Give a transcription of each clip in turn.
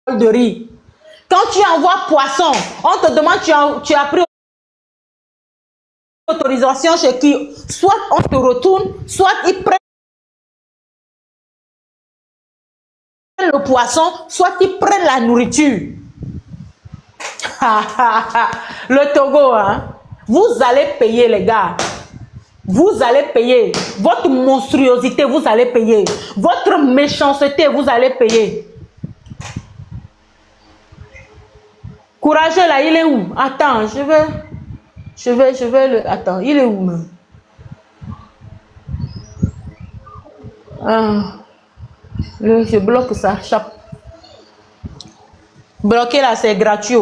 de riz. Quand tu envoies poisson, on te demande tu as pris autorisation chez qui? Soit on te retourne, soit ils prennent le poisson, soit ils prennent la nourriture. Le Togo, hein? Vous allez payer, les gars. Vous allez payer. Votre monstruosité, vous allez payer. Votre méchanceté, vous allez payer. Courageux là, il est où? Attends, je vais le... Attends, il est où? Je bloque ça. Bloquer là, c'est gratuit.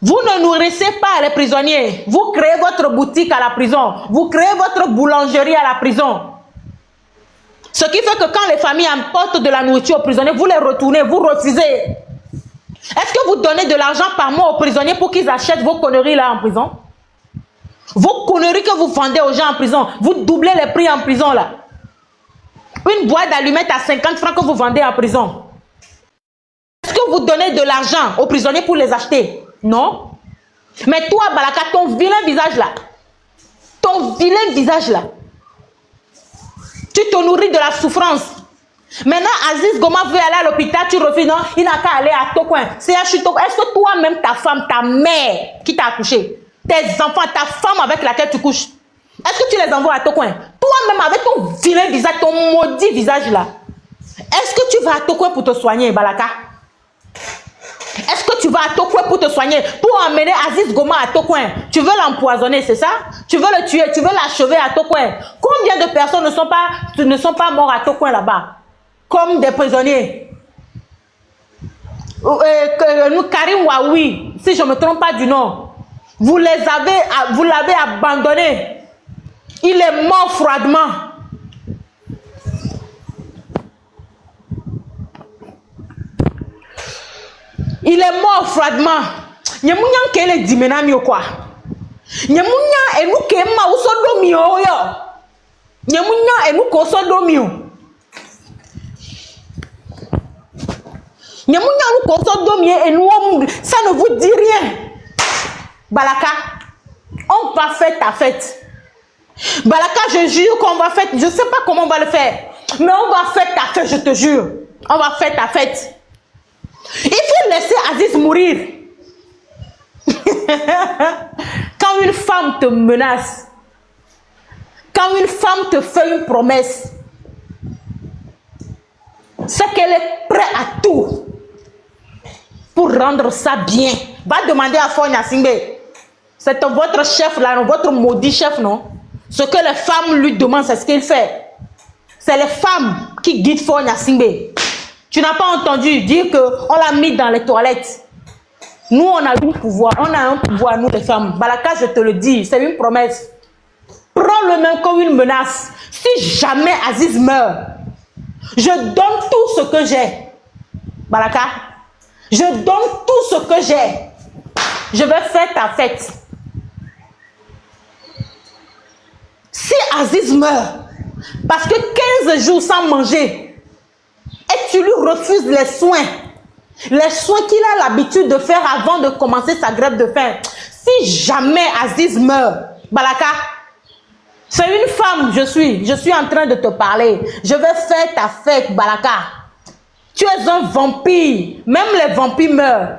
Vous ne nourrissez pas les prisonniers. Vous créez votre boutique à la prison. Vous créez votre boulangerie à la prison. Ce qui fait que quand les familles apportent de la nourriture aux prisonniers, vous les retournez, vous refusez. Est-ce que vous donnez de l'argent par mois aux prisonniers pour qu'ils achètent vos conneries là en prison? Vos conneries que vous vendez aux gens en prison, vous doublez les prix en prison là. Une boîte d'allumettes à 50 francs que vous vendez en prison. Est-ce que vous donnez de l'argent aux prisonniers pour les acheter? Non. Mais toi, Balaka, ton vilain visage là, tu te nourris de la souffrance. Maintenant, Aziz Goma veut aller à l'hôpital, tu refuses, non, il n'a qu'à aller à Tocoin. Est-ce que toi-même, ta femme, ta mère qui t'a accouché, tes enfants, ta femme avec laquelle tu couches, est-ce que tu les envoies à Tocoin? Toi-même, avec ton vilain visage, ton maudit visage là, est-ce que tu vas à Tocoin pour te soigner, Balaka? Est-ce que tu vas à Tocoin pour te soigner? Pour emmener Aziz Goma à Tocoin? Tu veux l'empoisonner, c'est ça? Tu veux le tuer, tu veux l'achever à Tocoin? Combien de personnes ne sont pas mortes à Tocoin là-bas? Comme des prisonniers. Karim Waoui, si je ne me trompe pas du nom, vous l'avez abandonné. Il est mort froidement. Il est mort froidement. Nyemunya kele dimena mi okwa. Nyemunya enu kema usodo mi oyo. Nyemunya enu ko sodo mi o. Nyemunya enu ko sodo mi enu ça ne vous dit rien. Balaka, on va faire ta fête. Balaka, je jure qu'on va faire, je sais pas comment on va le faire, mais on va faire ta fête, je te jure. On va faire ta fête. Il faut laisser Aziz mourir. Quand une femme te menace, quand une femme te fait une promesse, c'est qu'elle est prête à tout pour rendre ça bien. Va demander à Fonya Singbe. C'est votre chef là, votre maudit chef, non? Ce que les femmes lui demandent, c'est ce qu'il fait. C'est les femmes qui guident Fonya Singbe. Tu n'as pas entendu dire qu'on l'a mis dans les toilettes. Nous, on a un pouvoir. On a un pouvoir, nous, les femmes. Balaka, je te le dis, c'est une promesse. Prends-le même comme une menace. Si jamais Aziz meurt, je donne tout ce que j'ai. Balaka, je donne tout ce que j'ai. Je vais faire ta fête. Si Aziz meurt, parce que 15 jours sans manger, et tu lui refuses les soins qu'il a l'habitude de faire avant de commencer sa grève de faim. Si jamais Aziz meurt, Balaka, c'est une femme, je suis en train de te parler. Je vais faire ta fête, Balaka. Tu es un vampire, même les vampires meurent.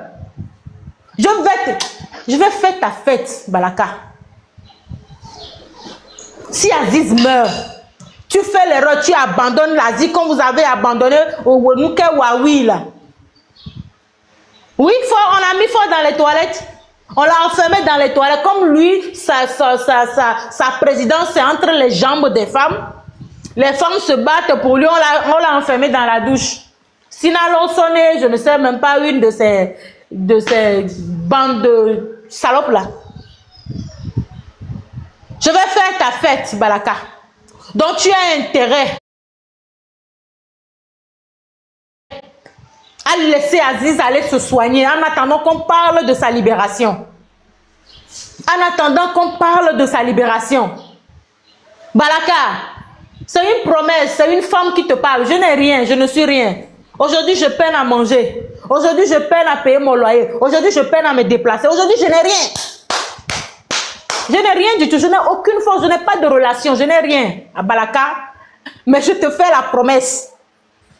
Je vais faire ta fête, Balaka. Si Aziz meurt, tu fais l'erreur, tu abandonnes l'Asie comme vous avez abandonné au Wenouke Waoui là. Oui, on a mis fort dans les toilettes. On l'a enfermé dans les toilettes. Comme lui, sa présidence, c'est entre les jambes des femmes. Les femmes se battent pour lui, on l'a enfermé dans la douche. Sinalo sonné, je ne sais même pas une de ces bandes de salopes là. Je vais faire ta fête, Balaka. Donc tu as intérêt à laisser Aziz aller se soigner en attendant qu'on parle de sa libération. En attendant qu'on parle de sa libération. Balaka, c'est une promesse, c'est une femme qui te parle. Je n'ai rien, je ne suis rien. Aujourd'hui, je peine à manger. Aujourd'hui, je peine à payer mon loyer. Aujourd'hui, je peine à me déplacer. Aujourd'hui, je n'ai rien. Je n'ai rien du tout. Je n'ai aucune force. Je n'ai pas de relation. Je n'ai rien à Balaka. Mais je te fais la promesse.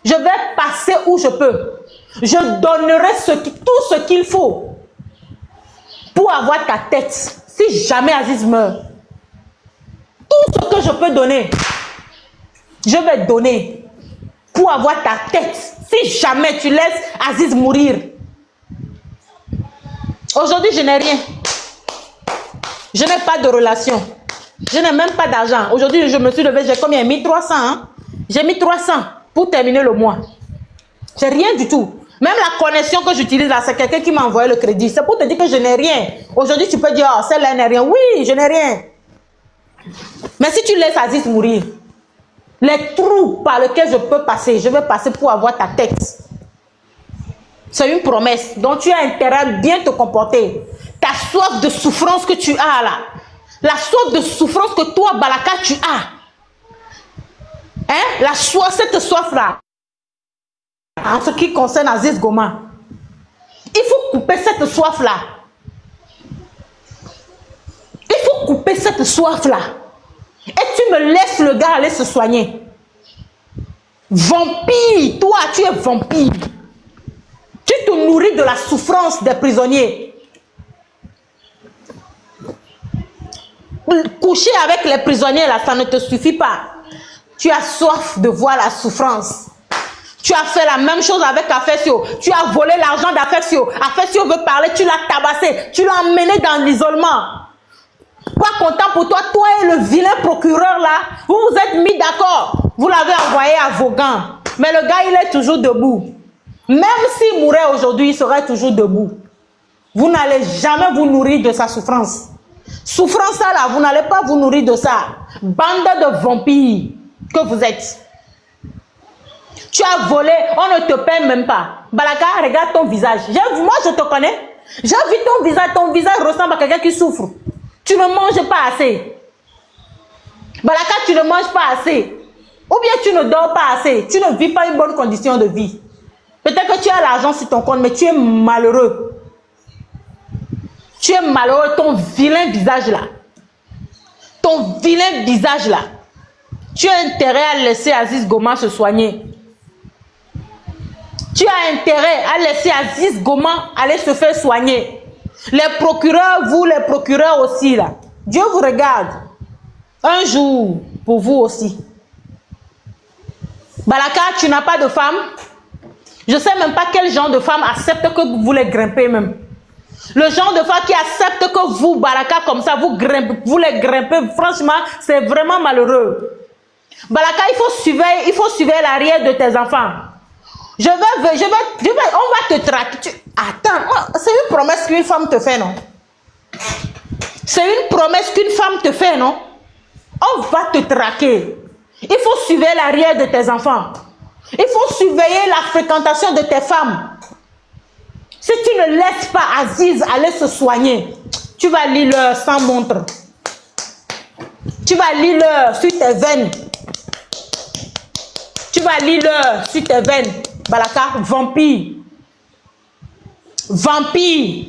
Je vais passer où je peux. Je donnerai tout ce qu'il faut pour avoir ta tête. Si jamais Aziz meurt, tout ce que je peux donner, je vais donner pour avoir ta tête. Si jamais tu laisses Aziz mourir. Aujourd'hui, je n'ai rien. Je n'ai pas de relation. Je n'ai même pas d'argent. Aujourd'hui, je me suis levé, j'ai combien? 1300. Hein? J'ai mis 300 pour terminer le mois. J'ai rien du tout. Même la connexion que j'utilise là, c'est quelqu'un qui m'a envoyé le crédit. C'est pour te dire que je n'ai rien. Aujourd'hui, tu peux dire, oh, celle-là n'a rien. Oui, je n'ai rien. Mais si tu laisses Aziz mourir, les trous par lesquels je peux passer, je vais passer pour avoir ta tête. C'est une promesse. Donc tu as intérêt à bien te comporter. Ta soif de souffrance que tu as là, la soif de souffrance que toi, Balaka, tu as. Hein? La soif, cette soif-là, en ce qui concerne Aziz Goma, il faut couper cette soif-là. Il faut couper cette soif-là. Et tu me laisses le gars aller se soigner. Vampire, toi, tu es vampire. Tu te nourris de la souffrance des prisonniers. Coucher avec les prisonniers, là, ça ne te suffit pas. Tu as soif de voir la souffrance. Tu as fait la même chose avec Afesio. Tu as volé l'argent d'Afesio. Afesio veut parler, tu l'as tabassé. Tu l'as emmené dans l'isolement. Pas content pour toi, toi et le vilain procureur là, vous vous êtes mis d'accord. Vous l'avez envoyé à Vaughan. Mais le gars, il est toujours debout. Même s'il mourait aujourd'hui, il serait toujours debout. Vous n'allez jamais vous nourrir de sa souffrance. Souffrance là, vous n'allez pas vous nourrir de ça. Bande de vampires que vous êtes. Tu as volé, on ne te paie même pas. Balaka, regarde ton visage. Moi, je te connais. J'ai vu ton visage ressemble à quelqu'un qui souffre. Tu ne manges pas assez. Balaka, tu ne manges pas assez. Ou bien tu ne dors pas assez. Tu ne vis pas une bonne condition de vie. Peut-être que tu as l'argent sur ton compte, mais tu es malheureux. Tu es malheureux, ton vilain visage là. Ton vilain visage là. Tu as intérêt à laisser Aziz Goma se soigner. Tu as intérêt à laisser Aziz Goma aller se faire soigner. Les procureurs, vous les procureurs aussi là. Dieu vous regarde. Un jour, pour vous aussi. Balaka, tu n'as pas de femme. Je ne sais même pas quel genre de femme accepte que vous les grimpez même. Le genre de femme qui accepte que vous, Balaka, comme ça, vous les grimpez. Franchement, c'est vraiment malheureux. Balaka, il faut surveiller l'arrière de tes enfants. On va te traquer. Attends, c'est une promesse qu'une femme te fait, non? C'est une promesse qu'une femme te fait, non? On va te traquer. Il faut surveiller l'arrière de tes enfants. Il faut surveiller la fréquentation de tes femmes. Si tu ne laisses pas Aziz aller se soigner, tu vas lire l'heure sans montre. Tu vas lire l'heure sur tes veines. Tu vas lire l'heure sur tes veines. Balaka, vampire. Vampire.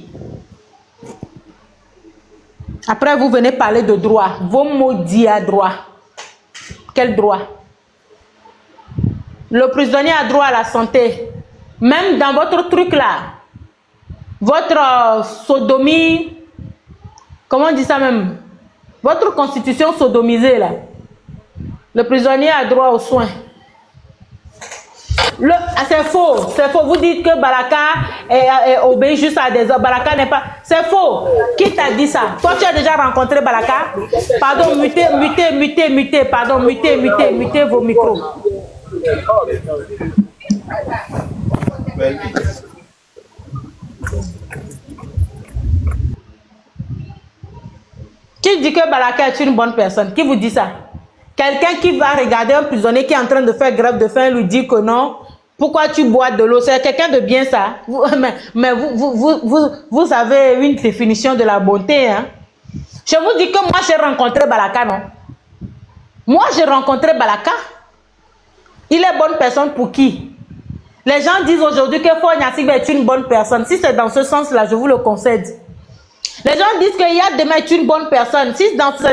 Après, vous venez parler de droit. Vos maudits à droit. Quel droit? Le prisonnier a droit à la santé. Même dans votre truc là, votre sodomie, comment on dit ça même? Votre constitution sodomisée là, le prisonnier a droit aux soins. C'est faux, c'est faux. Vous dites que Balaka obéit juste à des hommes. Balaka n'est pas. C'est faux. Qui t'a dit ça? Toi, tu as déjà rencontré Balaka? Pardon, mutez. Pardon, mutez vos micros. Qui dit que Balaka est une bonne personne? Qui vous dit ça? Quelqu'un qui va regarder un prisonnier qui est en train de faire grève de faim lui dit que non. Pourquoi tu bois de l'eau? C'est quelqu'un de bien ça. Mais vous avez une définition de la bonté. Hein? Je vous dis que moi j'ai rencontré Balaka, non? Moi j'ai rencontré Balaka. Il est bonne personne pour qui? Les gens disent aujourd'hui que Faure Gnassingbé est une bonne personne. Si c'est dans ce sens-là, je vous le concède. Les gens disent que Yaya Dema est une bonne personne. Si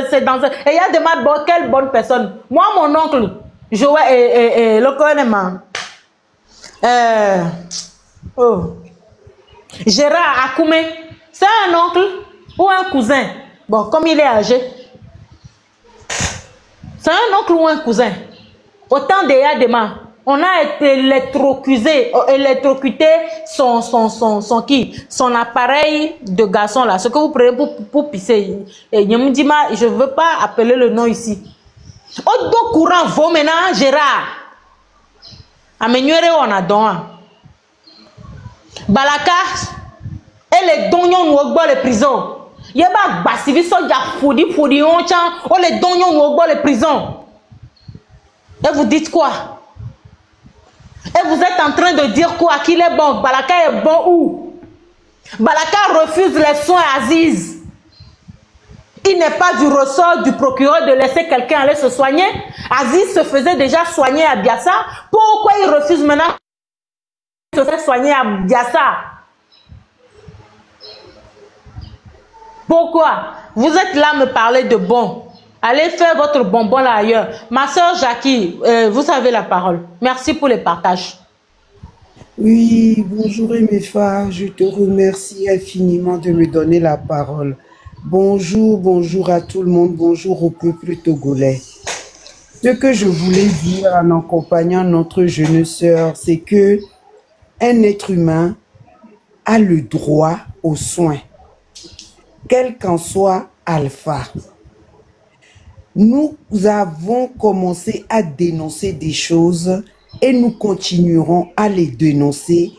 c'est dans et Yaya Dema, quelle bonne personne? Moi, mon oncle, Joël et le connaît. Gérard Akoumé, c'est un oncle ou un cousin? Bon, comme il est âgé. C'est un oncle ou un cousin? Autant de Yaya Dema. On a été électrocuté son appareil de garçon là, ce que vous prenez pour pisser. Et je ne veux pas appeler le nom ici. Odo courant vaut maintenant Gérard. Amenyere on a don. Balaka et les donnons nous au les prisons. Yeba basivi soja foudi on chan o les donnons nous au les prisons. Et vous dites quoi? Et vous êtes en train de dire quoi? Qu'il est bon? Balaka est bon où? Balaka refuse les soins à Aziz. Il n'est pas du ressort du procureur de laisser quelqu'un aller se soigner. Aziz se faisait déjà soigner à Biassa. Pourquoi il refuse maintenant de se faire soigner à Biassa? Pourquoi? Vous êtes là à me parler de bon. Allez faire votre bonbon là ailleurs. Ma soeur Jackie, vous avez la parole. Merci pour les partages. Oui, bonjour Emefa, je te remercie infiniment de me donner la parole. Bonjour, bonjour à tout le monde, bonjour au peuple togolais. Ce que je voulais dire en accompagnant notre jeune sœur, c'est que un être humain a le droit aux soins, quel qu'en soit Alpha. Nous avons commencé à dénoncer des choses et nous continuerons à les dénoncer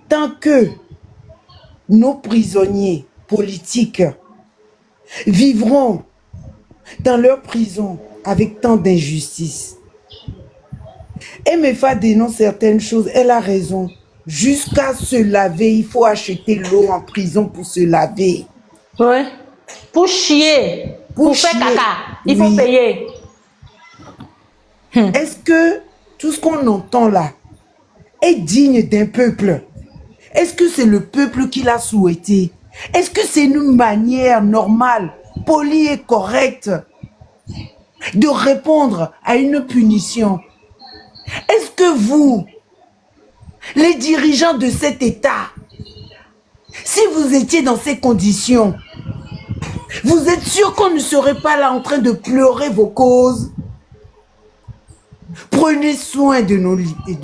tant que nos prisonniers politiques vivront dans leur prison avec tant d'injustice. Emefa dénonce certaines choses, elle a raison. Jusqu'à se laver, il faut acheter l'eau en prison pour se laver. Oui. Pour chier. Pour faire caca, il faut payer. Est-ce que tout ce qu'on entend là est digne d'un peuple? Est-ce que c'est le peuple qui l'a souhaité? Est-ce que c'est une manière normale, polie et correcte de répondre à une punition? Est-ce que vous, les dirigeants de cet État, si vous étiez dans ces conditions, vous êtes sûr qu'on ne serait pas là en train de pleurer vos causes? Prenez soin de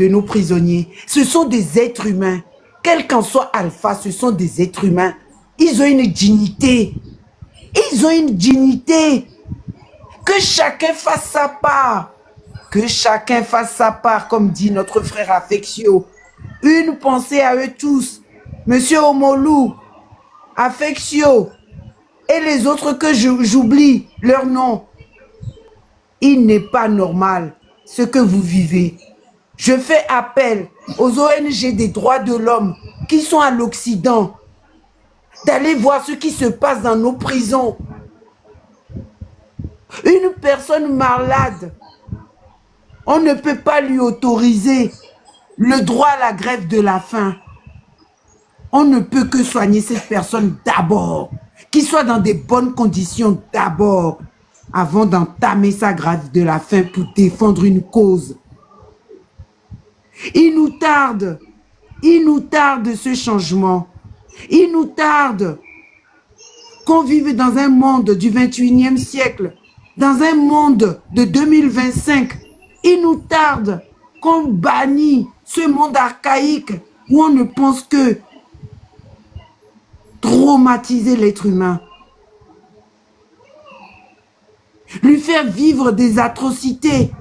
nos prisonniers. Ce sont des êtres humains. Quel qu'en soit Alpha, ce sont des êtres humains. Ils ont une dignité. Ils ont une dignité. Que chacun fasse sa part. Que chacun fasse sa part, comme dit notre frère Affectio. Une pensée à eux tous. Monsieur Omolou, Affectio, et les autres que j'oublie leur nom. Il n'est pas normal ce que vous vivez. Je fais appel aux ONG des droits de l'homme qui sont à l'Occident d'aller voir ce qui se passe dans nos prisons. Une personne malade, on ne peut pas lui autoriser le droit à la grève de la faim. On ne peut que soigner cette personne d'abord, qu'il soit dans des bonnes conditions d'abord, avant d'entamer sa grève de la faim pour défendre une cause. Il nous tarde ce changement. Il nous tarde qu'on vive dans un monde du 21e siècle, dans un monde de 2025. Il nous tarde qu'on bannisse ce monde archaïque où on ne pense que traumatiser l'être humain. Lui faire vivre des atrocités.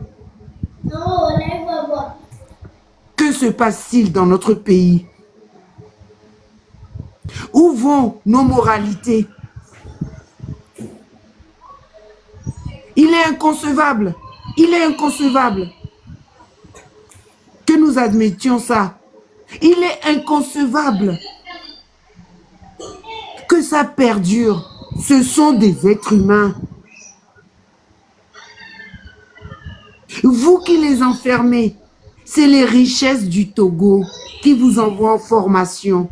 Que se passe-t-il dans notre pays? Où vont nos moralités? Il est inconcevable que nous admettions ça. Il est inconcevable que ça perdure. Ce sont des êtres humains. Vous qui les enfermez, c'est les richesses du Togo qui vous envoient en formation.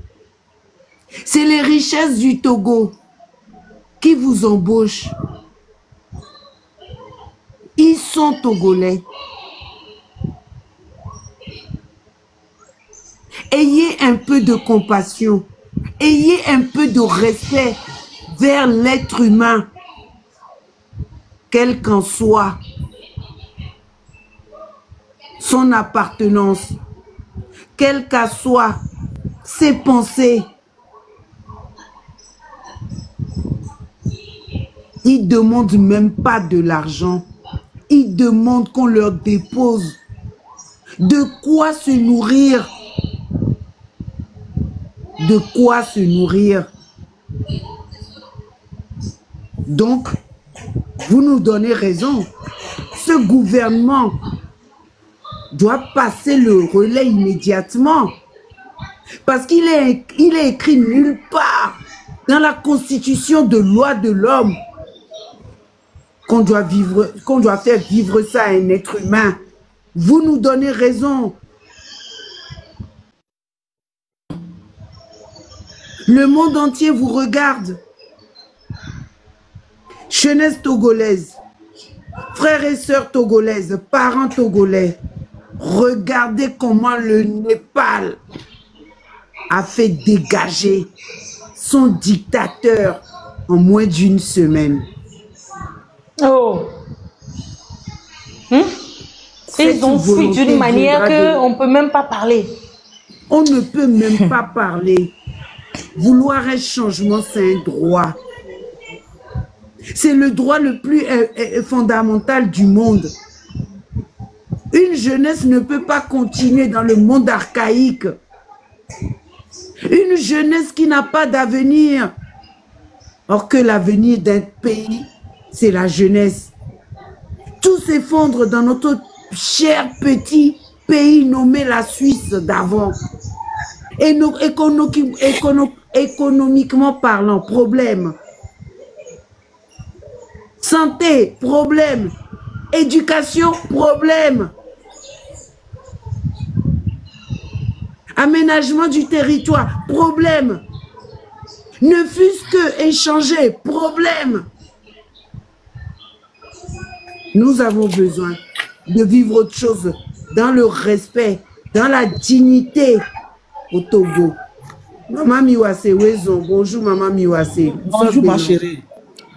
C'est les richesses du Togo qui vous embauchent. Ils sont togolais. Ayez un peu de compassion. Ayez un peu de respect vers l'être humain, quelle qu'en soit son appartenance, quelles qu'en soient ses pensées. Ils ne demandent même pas de l'argent. Ils demandent qu'on leur dépose de quoi se nourrir. De quoi se nourrir. Donc, vous nous donnez raison. Ce gouvernement doit passer le relais immédiatement. Parce qu'il est écrit nulle part dans la constitution de loi de l'homme qu'on doit faire vivre ça à un être humain. Vous nous donnez raison. Le monde entier vous regarde. Jeunesse togolaise, frères et sœurs togolaises, parents togolais, regardez comment le Népal a fait dégager son dictateur en moins d'une semaine. Oh. Ils ont fui d'une manière qu'on ne peut même pas parler. On ne peut même pas parler. Vouloir un changement, c'est un droit. C'est le droit le plus fondamental du monde. Une jeunesse ne peut pas continuer dans le monde archaïque. Une jeunesse qui n'a pas d'avenir. Or que l'avenir d'un pays, c'est la jeunesse. Tout s'effondre dans notre cher petit pays nommé la Suisse d'avant. Et économiquement parlant, problème. Santé, problème. Éducation, problème. Aménagement du territoire, problème. Ne fût-ce que échanger, problème. Nous avons besoin de vivre autre chose dans le respect, dans la dignité au Togo. Maman Miwase, bonjour Maman Miwase. Bonjour ma chérie.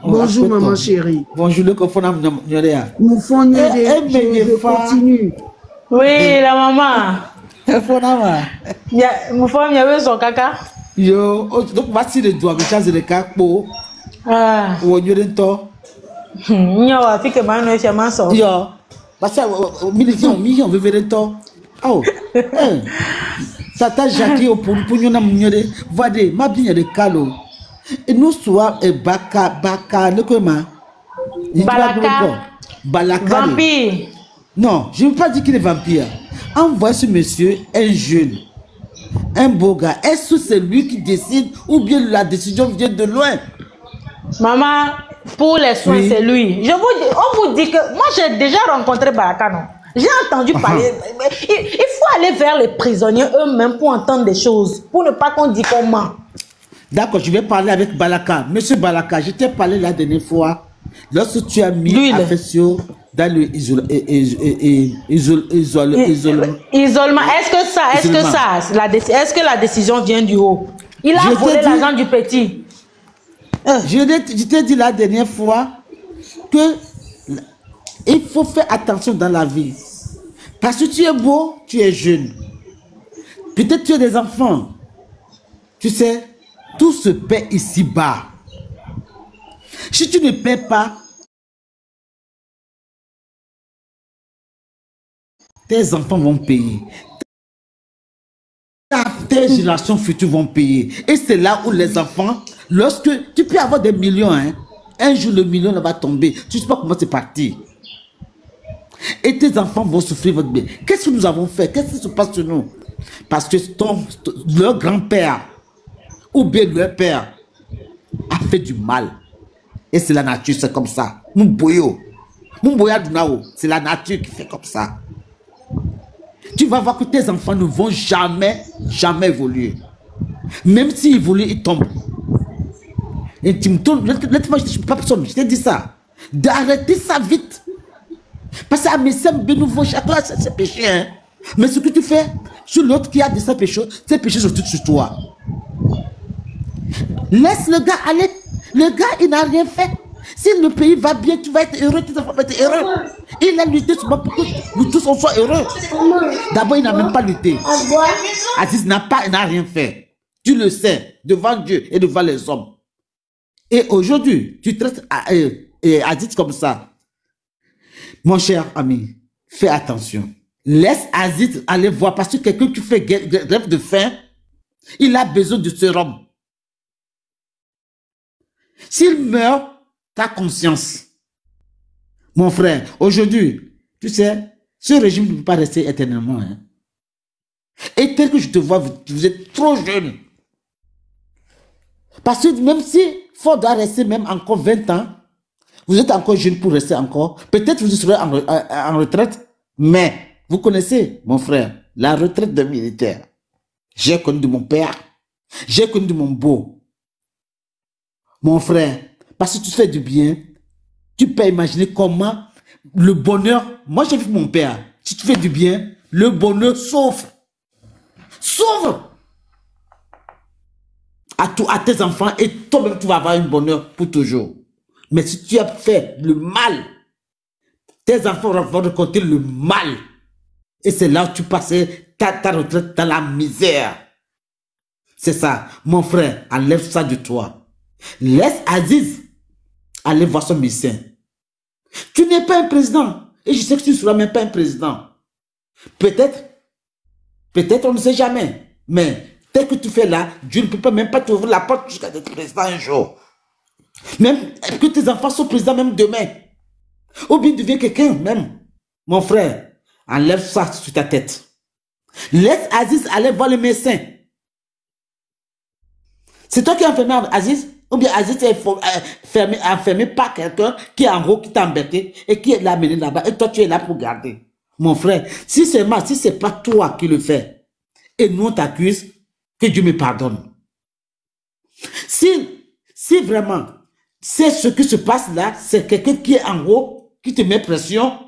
Bonjour maman chérie. Bonjour le confondant Nyorea. Nous font je continue. Oui, la maman. Fonama. Mon femme, il y avait son caca. Yo, donc voici le doigt, mais ça c'est le capo. Ah. Ou on y to. Nyo, fi que manu est chaman so. Yo, parce que million veut ver to. Oh. Ça t'a jacqué au pour na mnyore. Vade, ma bien de calo. Et nous soit baka le comment? Balaka. Vampire. Non, je ne veux pas dire qu'il est vampire. Envoie ce monsieur un jeune, un beau gars. Est-ce que c'est lui qui décide ou bien la décision vient de loin? Maman, pour les soins, oui. C'est lui. On vous dit que moi j'ai déjà rencontré Balaka, non? J'ai entendu parler. Il faut aller vers les prisonniers eux-mêmes pour entendre des choses, pour ne pas qu'on dise comment. D'accord, je vais parler avec Balaka. Monsieur Balaka, je t'ai parlé la dernière fois. Lorsque tu as mis affection dans le isolement. Est-ce que la décision vient du haut? Il a volé l'argent du petit. Je t'ai dit la dernière fois que il faut faire attention dans la vie. Parce que tu es beau, tu es jeune. Peut-être tu as des enfants. Tu sais, tout se paie ici-bas. Si tu ne paies pas, tes enfants vont payer. Tes générations futures vont payer. Et c'est là où les enfants, lorsque tu peux avoir des millions, hein, un jour le million va tomber. Tu ne sais pas comment c'est parti. Et tes enfants vont souffrir votre bien. Qu'est-ce que nous avons fait? Qu'est-ce qui se passe sur nous? Parce que leur grand-père ou bien leur père a fait du mal. Et c'est la nature, c'est comme ça. C'est la nature qui fait comme ça. tu vas voir que tes enfants ne vont jamais évoluer. Même s'ils évoluent, ils tombent. Et tu me tournes, laisse-moi, je ne suis pas personne, je t'ai dit ça. D'arrêter ça vite. Parce que à mes seins, de nouveau, chacun a ses péchés. Hein. Mais ce que tu fais, sur l'autre qui a de ses péchés sont tous sur toi. Laisse le gars aller. Le gars, il n'a rien fait. Si le pays va bien, tu vas être heureux, tes enfants vont être heureux. Il a lutté souvent pour que nous tous on soit heureux. D'abord, il n'a même pas lutté. Aziz n'a rien fait. Tu le sais, devant Dieu et devant les hommes. Et aujourd'hui, tu traites Aziz comme ça. Mon cher ami, fais attention. Laisse Aziz aller voir, parce que quelqu'un qui fait grève de faim, il a besoin de sérum. S'il meurt, ta conscience. Mon frère, aujourd'hui, tu sais, ce régime ne peut pas rester éternellement. Hein. Et tel que je te vois, vous êtes trop jeune. Parce que même si Ford doit rester même encore 20 ans, vous êtes encore jeune pour rester encore. Peut-être vous serez en retraite, mais vous connaissez, mon frère, la retraite d'un militaire. J'ai connu de mon père, j'ai connu de mon beau. Mon frère, parce que tu fais du bien, tu peux imaginer comment le bonheur, moi j'ai vu mon père, si tu fais du bien, le bonheur s'ouvre. S'ouvre à tes enfants et toi-même tu vas avoir un bonheur pour toujours. Mais si tu as fait le mal, tes enfants vont raconter le mal. Et c'est là où tu passes ta retraite dans la misère. C'est ça. Mon frère, enlève ça de toi. Laisse Aziz aller voir son médecin. Tu n'es pas un président. Et je sais que tu ne seras même pas un président. Peut-être on ne sait jamais. Mais tel que tu fais là, Dieu ne peut pas même pas t'ouvrir la porte jusqu'à être président un jour. Même que tes enfants soient présidents même demain. Ou bien deviens quelqu'un même. Mon frère, enlève ça sur ta tête. Laisse Aziz aller voir le médecin. C'est toi qui es enfermé Aziz? Ou bien Aziz est enfermé par quelqu'un qui est en haut, qui t'a embêté et qui l'a amené là-bas. Et toi, tu es là pour garder. Mon frère, si c'est pas toi qui le fais, et nous on t'accuse, que Dieu me pardonne. Si vraiment, c'est ce qui se passe là, c'est quelqu'un qui est en haut, qui te met pression,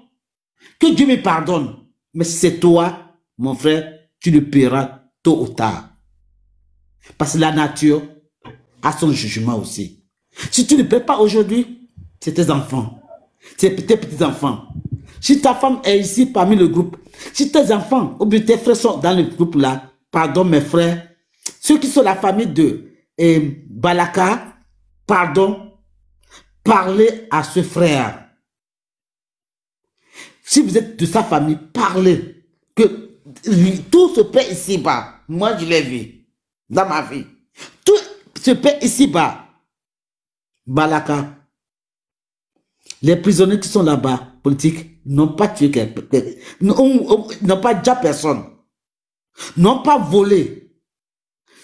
que Dieu me pardonne. Mais si c'est toi, mon frère, tu le paieras tôt ou tard. Parce que la nature a son jugement aussi. Si tu ne paies pas aujourd'hui, c'est tes enfants. C'est tes petits-enfants. Si ta femme est ici parmi le groupe, si tes enfants ou bien tes frères sont dans le groupe là, pardon mes frères, ceux qui sont la famille de Balaka, pardon, parlez à ce frère. Si vous êtes de sa famille, parlez. Que tout se paie ici-bas. Moi, je l'ai vu dans ma vie. Tout se paie ici-bas. Balaka. Les prisonniers qui sont là-bas, politiques, n'ont pas tué quelqu'un, n'ont pas déjà personne, n'ont pas volé.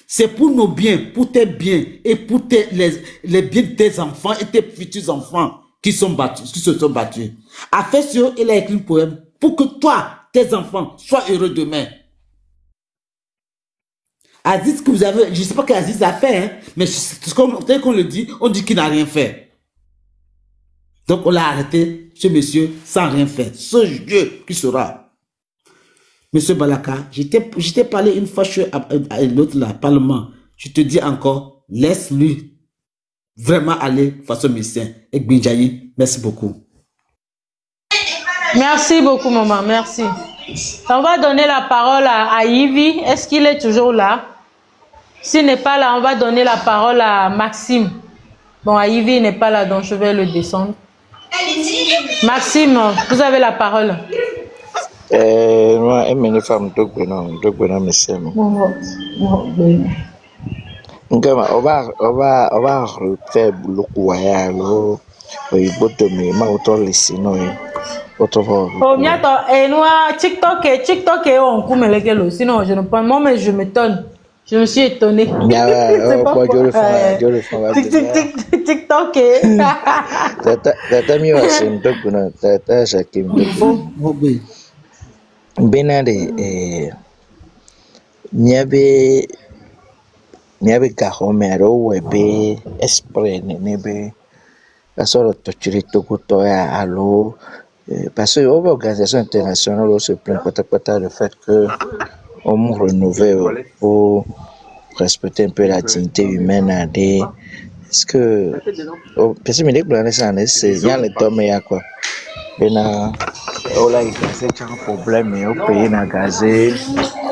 C'est pour nos biens, pour tes biens et pour les biens de tes enfants et tes futurs enfants qui se sont battus. À faire sur, il a écrit un poème pour que toi, tes enfants, soient heureux demain. Aziz, que vous avez, je ne sais pas qu'Aziz a fait, hein, mais tel qu'on le dit, on dit qu'il n'a rien fait. Donc on l'a arrêté, ce monsieur, sans rien faire. Ce Dieu qui sera. Monsieur Balaka, je t'ai parlé une fois à l'autre là, Parlement. Je te dis encore, laisse-lui vraiment aller face au médecin. Et Gbinjayi, merci beaucoup. Merci beaucoup, maman, merci. On va donner la parole à Ivy. Est-ce qu'il est toujours là? S'il n'est pas là, on va donner la parole à Maxime. Bon, Ivy n'est pas là, donc je vais le descendre. Maxime, vous avez la parole. Moi, une femme, monsieur. Ngama oba faire beaucoup voyage au botomi ma auto lisino oh miato et moi TikTok et on coupe les gars sinon je ne pas moi mais je m'étonne. Je me suis étonné. TikTok et tata mi wasim dokuna tata shakim benade nyabe gahomero webe esprit nebe la sorte torturer tout ya allo parce que l'organisation internationale se plaint peut-être le fait que on renouveler pour respecter un peu la dignité humaine est-ce que parce que me déclarer ça c'est bien le temps mais quoi bena ola c'est un problème au pays na gazé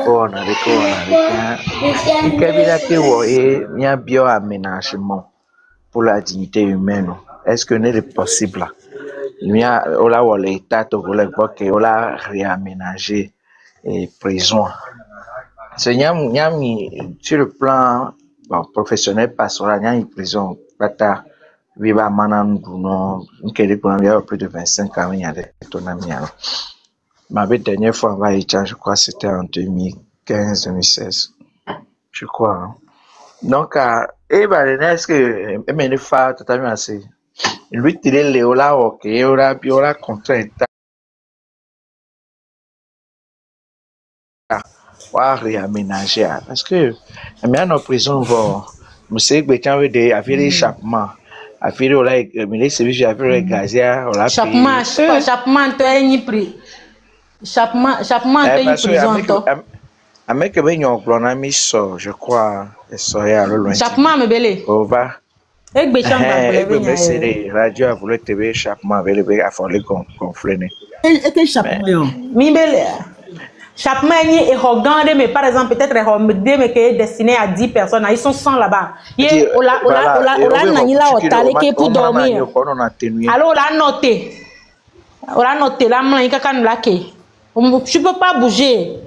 on a des kabila qui voyait bien bioaménagement pour la dignité humaine est-ce que n'est possible là ola wala état togolais que ola réaménager et prison c'est nyami sur le plan professionnel pastoral nyami prison pata viva mananduno nkele pour environ plus de 25 ans il y a des tonami alors ma dernière fois on va échanger je crois c'était en 2015-2016 je crois hein. Donc et est-ce que MNF fa totalement assez lui tirer Léola ok Léola contre réaménager parce que mais en prison bon monsieur Bécan veut des affaires échappement affaire là mais les services affaires gazière on l'a échappement toi ni prix échappement toi ni prison toi avec que ben yon glonami so je crois so ya lo loin échappement me belé over ek Bécan va c'est radio a voulu TV échappement avec le a fallu confliner et échappement mi belé Chapman est arrogant, mais par exemple, peut-être mais qui est destiné à 10 personnes. Ils sont 100 là-bas. Pour dormir. Alors, on a noté. La main, tu peux pas bouger.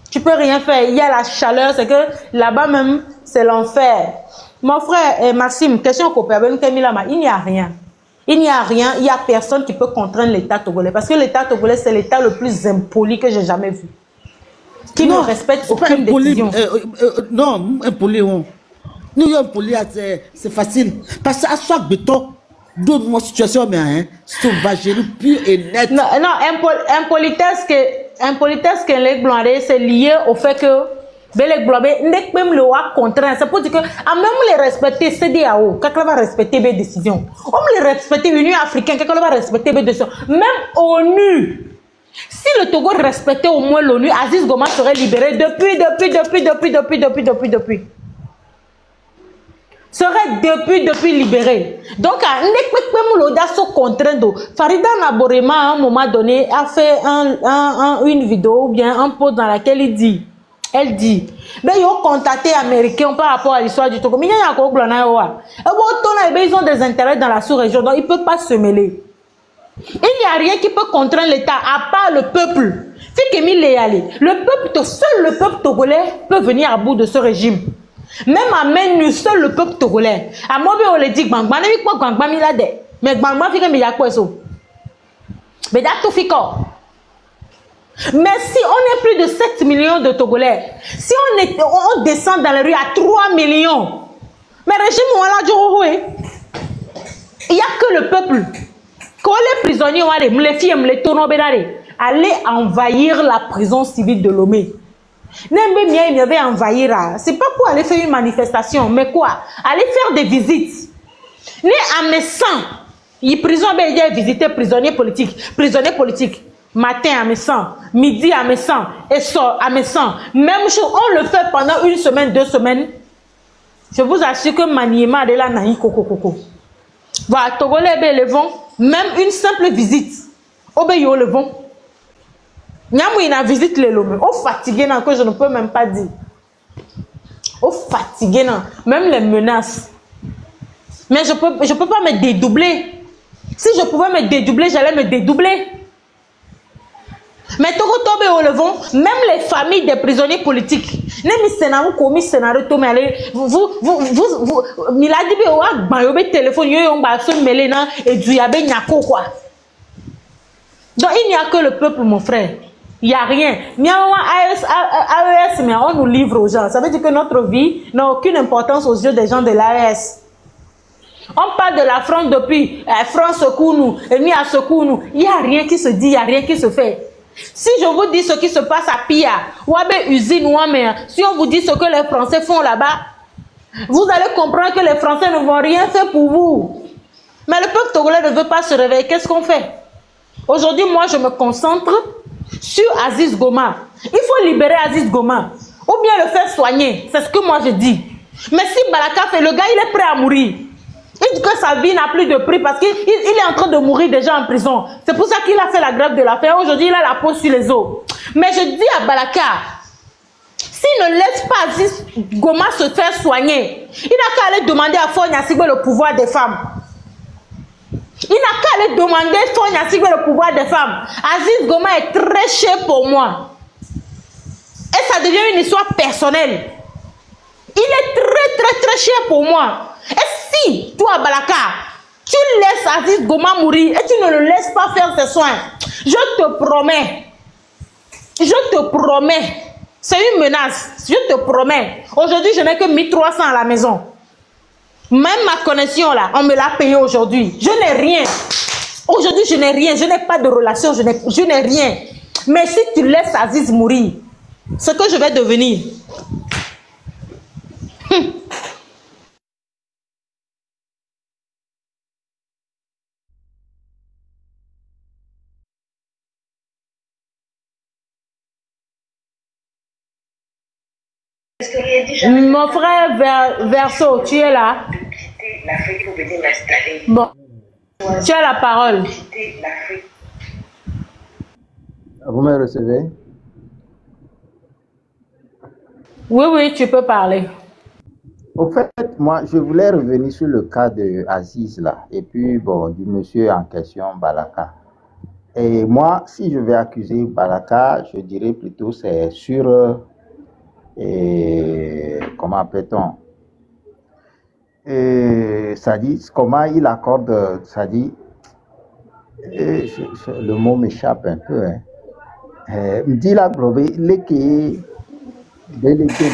Tu peux rien faire. Il y a la chaleur, c'est que là-bas même, c'est l'enfer. Mon frère Maxime, question qu'on peut avoir, il n'y a rien. Il n'y a rien, il n'y a personne qui peut contraindre l'État togolais. Parce que l'État togolais, c'est l'État le plus impoli que j'ai jamais vu. Qui ne respecte aucune décision. Non, impoli. Nous, impoli, c'est facile. Parce qu'à chaque béton, donne-moi situation, mais sauvagerie pure et nette. Non, impolitesse que les blancs, c'est lié au fait que les blancs, même le roi contraint. C'est pour dire que, même les respecter CDAO, quelqu'un va respecter les décisions. Même les respecter l'Union africaine, quelqu'un va respecter les décisions. Même ONU. Si le Togo respectait au moins l'ONU, Aziz Goma serait libéré depuis. Serait depuis libéré. Donc, Farida Naborema, à un moment donné, a fait une vidéo ou bien un post dans laquelle elle dit, mais ils ont contacté Américains par rapport à l'histoire du Togo. Mais ils ont des intérêts dans la sous-région, donc ils ne peuvent pas se mêler. Il n'y a rien qui peut contraindre l'État à part le peuple. Seul le peuple togolais peut venir à bout de ce régime. Même à Menu, seul le peuple togolais. À moi, on le dit, mais si on est plus de 7 millions de Togolais, si on descend dans les rues à 3 millions, mais le régime, il n'y a que le peuple. Quand les prisonniers les filles, les tournois, allez envahir la prison civile de Lomé. C'est pas pour aller faire une manifestation, mais quoi? Aller faire des visites. Né à Messan, il prison visiter prisonniers politiques. Matin à Messan, midi à Messan, et sort à Messan. Même chose, on le fait pendant 1 semaine, 2 semaines. Je vous assure que Maniema de la naï coco. Voilà, Togolais le vont. Même une simple visite, Obeyo le vent. Nyamouina visite les lomés. Oh fatigué que je ne peux même pas dire. Oh fatigué même les menaces. Mais je peux pas me dédoubler. Si je pouvais me dédoubler, j'allais me dédoubler. Mais Togo Tobe au levant, même les familles des prisonniers politiques. Vous, Miladi téléphone, et du yabe nyako quoi. Donc il n'y a que le peuple, mon frère. Il n'y a rien. AES, mais on nous livre aux gens. Ça veut dire que notre vie n'a aucune importance aux yeux des gens de l'AES. On parle de la France depuis France secoue nous, et nous à secoue nous. Il n'y a rien qui se dit, il n'y a rien qui se fait. Si je vous dis ce qui se passe à Pia, ou à usine, ou à mer, si on vous dit ce que les Français font là-bas, vous allez comprendre que les Français ne vont rien faire pour vous. Mais le peuple togolais ne veut pas se réveiller. Qu'est-ce qu'on fait? Aujourd'hui, moi, je me concentre sur Aziz Goma. Il faut libérer Aziz Goma. Ou bien le faire soigner. C'est ce que moi je dis. Mais si Balaka fait, le gars, il est prêt à mourir. Il dit que sa vie n'a plus de prix parce qu'il est en train de mourir déjà en prison. C'est pour ça qu'il a fait la grève de la faim. Aujourd'hui, il a la peau sur les os. Mais je dis à Balaka, s'il ne laisse pas Aziz Goma se faire soigner, il n'a qu'à aller demander à Fonya Sigbe le pouvoir des femmes. Il n'a qu'à aller demander à Fonya Sigbe le pouvoir des femmes. Aziz Goma est très cher pour moi. Et ça devient une histoire personnelle. Il est très cher pour moi. Et si, toi, Balaka, tu laisses Aziz Goma mourir et tu ne le laisses pas faire ses soins, je te promets, c'est une menace, je te promets. Aujourd'hui, je n'ai que 1300 à la maison. Même ma connexion là, on me l'a payé aujourd'hui. Je n'ai rien. Aujourd'hui, je n'ai rien. Je n'ai pas de relation, je n'ai rien. Mais si tu laisses Aziz mourir, ce que je vais devenir. Mon frère Verso, tu es là? Bon, tu as la parole. Vous me recevez? Oui, tu peux parler. Au fait, moi, je voulais revenir sur le cas de Aziz là, et puis bon, du monsieur en question, Balaka. Et moi, si je vais accuser Balaka, je dirais plutôt c'est sur, comment appelle-t-on, ça dit, comment il accorde, ça dit, le mot m'échappe un peu, hein. Me dit la globée,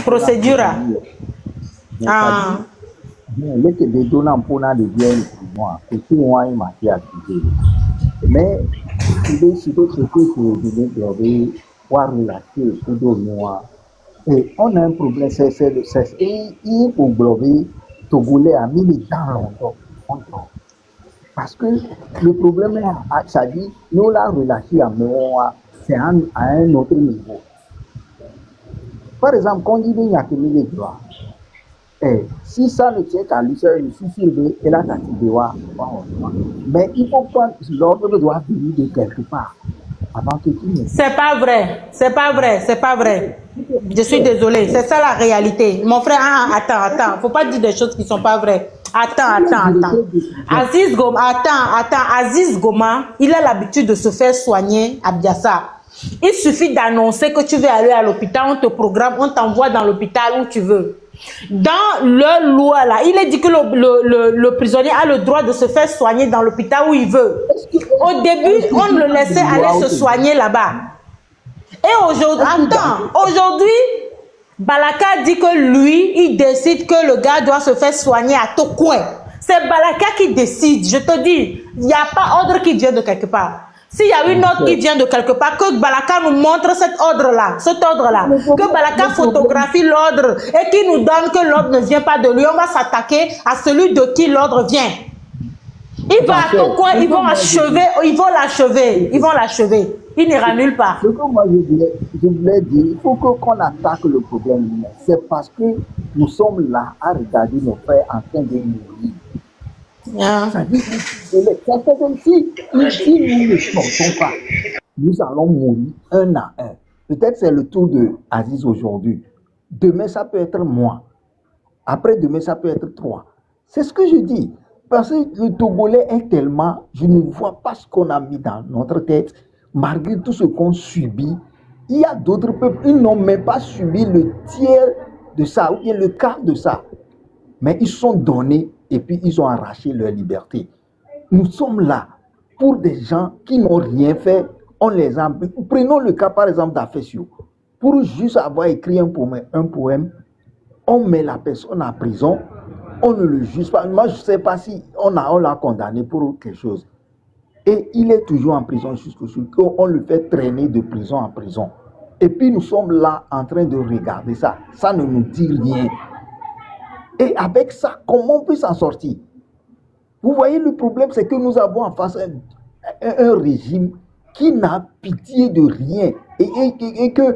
procédure. Ah. Le que des donnants pour n'a de bien moi, et tout moi il m'a fait accuser. Mais il est sur d'autres côtés que je vais glober, voir relater pour donner moi. Et on a un problème, c'est il faut glober, Togolais a mis les dents longtemps. Parce que le problème est, ça dit, nous la relation à moi, c'est à un autre niveau. Par exemple, quand il dit qu'il y a que les droits, si ça ne tient qu'à lui seul, il suffit de la mais il faut prendre l'ordre doit venir de quelque part avant que tu ne. C'est pas vrai. Je suis désolé, c'est ça la réalité. Mon frère, attends, faut pas dire des choses qui sont pas vraies. Attends. Aziz Goma, il a l'habitude de se faire soigner à Biassa. Il suffit d'annoncer que tu veux aller à l'hôpital, on te programme, on t'envoie dans l'hôpital où tu veux. Dans leur loi là, il est dit que le prisonnier a le droit de se faire soigner dans l'hôpital où il veut. Au début, on le laissait aller se soigner là-bas. Et aujourd'hui, Balaka dit que lui, il décide que le gars doit se faire soigner à Tokoué. C'est Balaka qui décide. Je te dis, il n'y a pas ordre qui vient de quelque part. S'il y a une ordre qui vient de quelque part, que Balaka nous montre cet ordre-là, que Balaka photographie l'ordre et qui nous donne que l'ordre ne vient pas de lui, on va s'attaquer à celui de qui l'ordre vient. Il va à ton coin, ils vont l'achever. Il n'ira nulle part. Ce que moi je voulais dire, il faut qu'on attaque le problème. C'est parce que nous sommes là à regarder nos frères en train de mourir. Ça dit, ça fait comme si nous ne sortons pas, nous allons mourir un à un. Peut-être c'est le tour de Aziz aujourd'hui. Demain, ça peut être moi. Après-demain, ça peut être toi. C'est ce que je dis. Parce que le Togolais est tellement... Je ne vois pas ce qu'on a mis dans notre tête. Malgré tout ce qu'on subit, il y a d'autres peuples, ils n'ont même pas subi le tiers de ça, ou bien le quart de ça. Mais ils sont donnés et puis ils ont arraché leur liberté. Nous sommes là pour des gens qui n'ont rien fait. On les a... Prenons le cas par exemple d'Afessio. Pour juste avoir écrit un poème, on met la personne en prison, on ne le juge pas. Moi, je ne sais pas si on l'a condamné pour quelque chose. Et il est toujours en prison jusqu'au jour qu'on le fait traîner de prison en prison. Et puis nous sommes là en train de regarder ça. Ça ne nous dit rien. Et avec ça, comment on peut s'en sortir? Vous voyez, le problème, c'est que nous avons en face un régime qui n'a pitié de rien. Et que